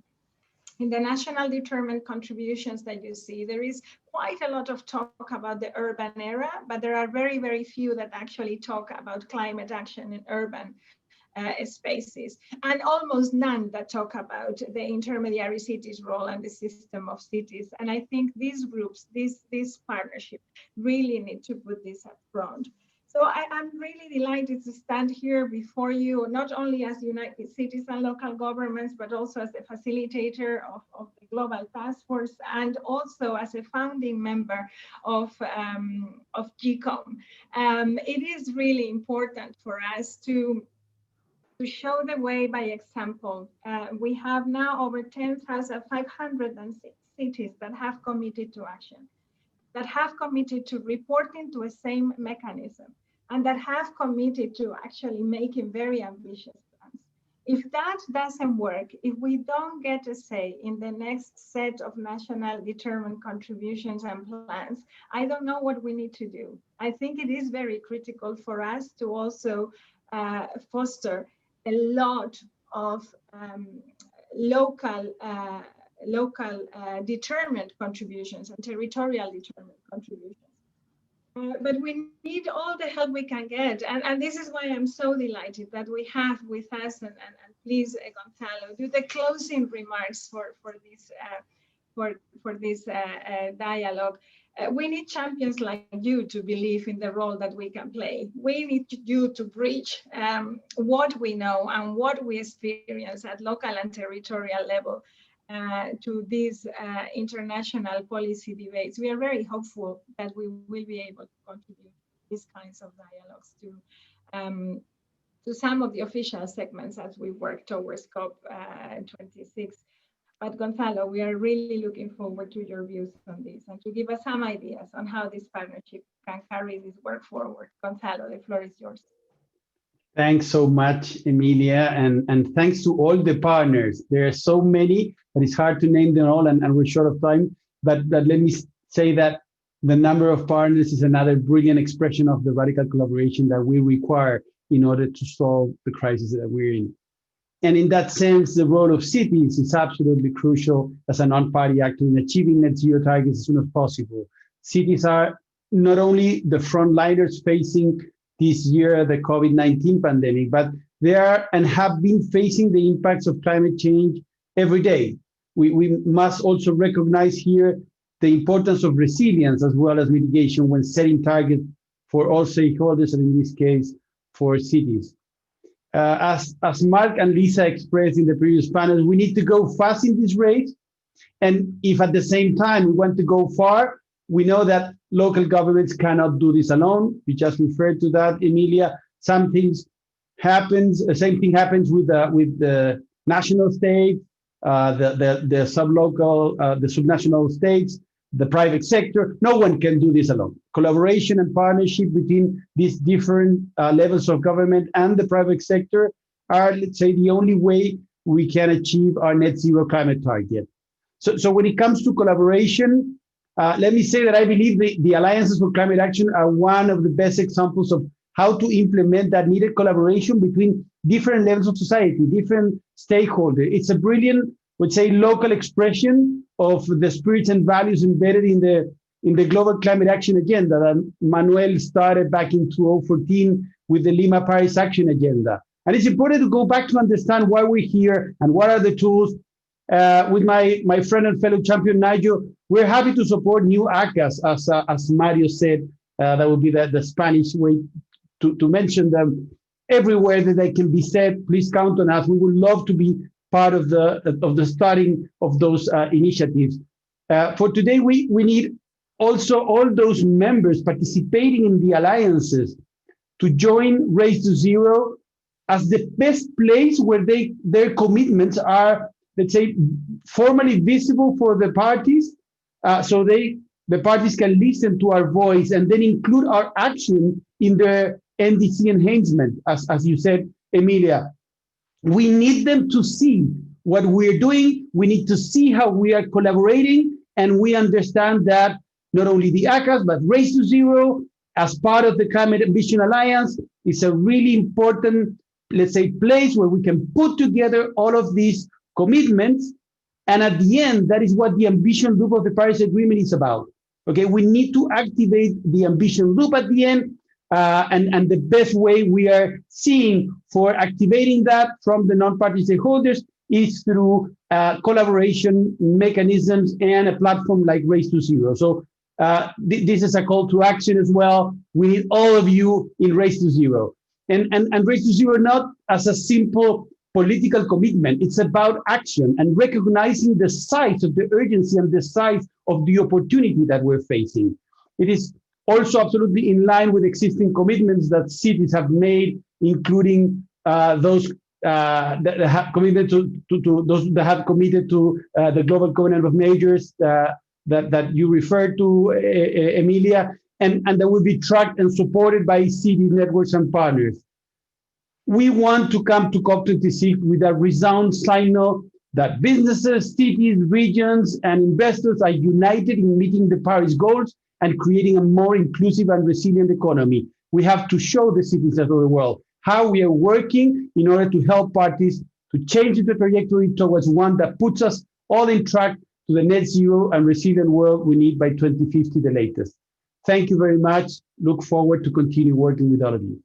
the national determined contributions that you see, there is quite a lot of talk about the urban era, but there are very, very few that actually talk about climate action in urban spaces, and almost none that talk about the intermediary cities role and the system of cities. And I think these groups, this partnership really need to put this up front. So I'm really delighted to stand here before you, not only as United Cities and Local Governments, but also as a facilitator of the Global Task Force, and also as a founding member of GCoM. It is really important for us to show the way by example. We have now over 10,506 cities that have committed to action, that have committed to reporting to a same mechanism, and that have committed to actually making very ambitious plans. If that doesn't work, if we don't get a say in the next set of national determined contributions and plans, I don't know what we need to do. I think it is very critical for us to also foster a lot of local determined contributions and territorial determined contributions. But we need all the help we can get. And this is why I'm so delighted that we have with us, and please, Gonzalo, do the closing remarks for this dialogue. We need champions like you to believe in the role that we can play. We need you to bridge what we know and what we experience at local and territorial level to these international policy debates. We are very hopeful that we will be able to contribute these kinds of dialogues to some of the official segments as we work towards COP26. But Gonzalo, we are really looking forward to your views on this and to give us some ideas on how this partnership can carry this work forward. Gonzalo, the floor is yours. Thanks so much, Emilia, and thanks to all the partners. There are so many that it's hard to name them all, and we're short of time, but let me say that the number of partners is another brilliant expression of the radical collaboration that we require in order to solve the crisis that we're in. And in that sense, the role of cities is absolutely crucial as a non-party actor in achieving net zero targets as soon as possible. Cities are not only the frontliners facing this year the COVID-19 pandemic, but they are and have been facing the impacts of climate change every day. We must also recognize here the importance of resilience as well as mitigation when setting targets for all stakeholders, and in this case, for cities. As Mark and Lisa expressed in the previous panel, we need to go fast in this race. And if at the same time we want to go far, we know that local governments cannot do this alone. We just referred to that, Emilia. Same thing happens with the national states, the sublocal, the subnational states, the private sector. No one can do this alone. Collaboration and partnership between these different levels of government and the private sector are, let's say, the only way we can achieve our net zero climate target. So when it comes to collaboration, let me say that I believe the Alliances for Climate Action are one of the best examples of how to implement that needed collaboration between different levels of society, different stakeholders. It's a brilliant, would say, local expression of the spirits and values embedded in the global climate action agenda that Manuel started back in 2014 with the Lima Paris Action Agenda. And it's important to go back to understand why we're here and what are the tools. With my friend and fellow champion Nigel, we're happy to support new ACAs, as Mario said. That would be the Spanish way to mention them. Everywhere that they can be said, please count on us. We would love to be part of the starting of those initiatives. For today, we need also all those members participating in the alliances to join Race to Zero as the best place where their commitments are, let's say, formally visible for the parties, so the parties can listen to our voice and then include our action in their NDC enhancement, as you said, Emilia. We need them to see what we're doing. We need to see how we are collaborating, and we understand that not only the ACAs, but Race to Zero, as part of the Climate Ambition Alliance, is a really important, let's say, place where we can put together all of these commitments. And at the end, that is what the ambition loop of the Paris Agreement is about. Okay, we need to activate the ambition loop at the end. And the best way we are seeing for activating that from the non-party stakeholders is through collaboration mechanisms and a platform like Race to Zero. So this is a call to action as well. We need all of you in Race to Zero. And Race to Zero not as a simple political commitment. It's about action and recognizing the size of the urgency and the size of the opportunity that we're facing. It is also absolutely in line with existing commitments that cities have made, including those that have committed to those that have committed to the Global Covenant of Majors that you referred to, Emilia, and that will be tracked and supported by city networks and partners. We want to come to COP26 with a resound signal that businesses, cities, regions, and investors are united in meeting the Paris goals and creating a more inclusive and resilient economy. We have to show the citizens of the world how we are working in order to help parties to change the trajectory towards one that puts us all in track to the net zero and resilient world we need by 2050, the latest. Thank you very much. Look forward to continue working with all of you.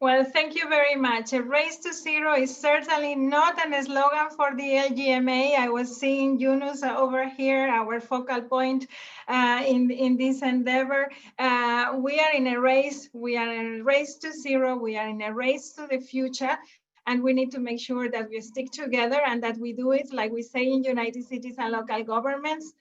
Well, thank you very much. A Race to Zero is certainly not a slogan for the LGMA. I was seeing Yunus over here, our focal point in this endeavor. We are in a race. We are in a race to zero. We are in a race to the future. And we need to make sure that we stick together and that we do it, like we say in United Cities and local governments,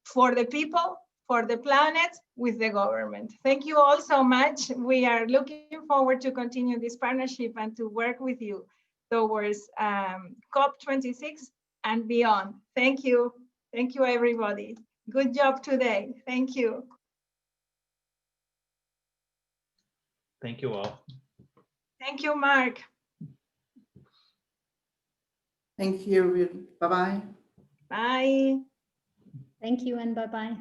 for the people, for the planet, with the government. Thank you all so much. We are looking forward to continue this partnership and to work with you towards COP26 and beyond. Thank you. Thank you, everybody. Good job today. Thank you. Thank you all. Thank you, Mark. Thank you. Bye-bye. Bye. Thank you and bye-bye.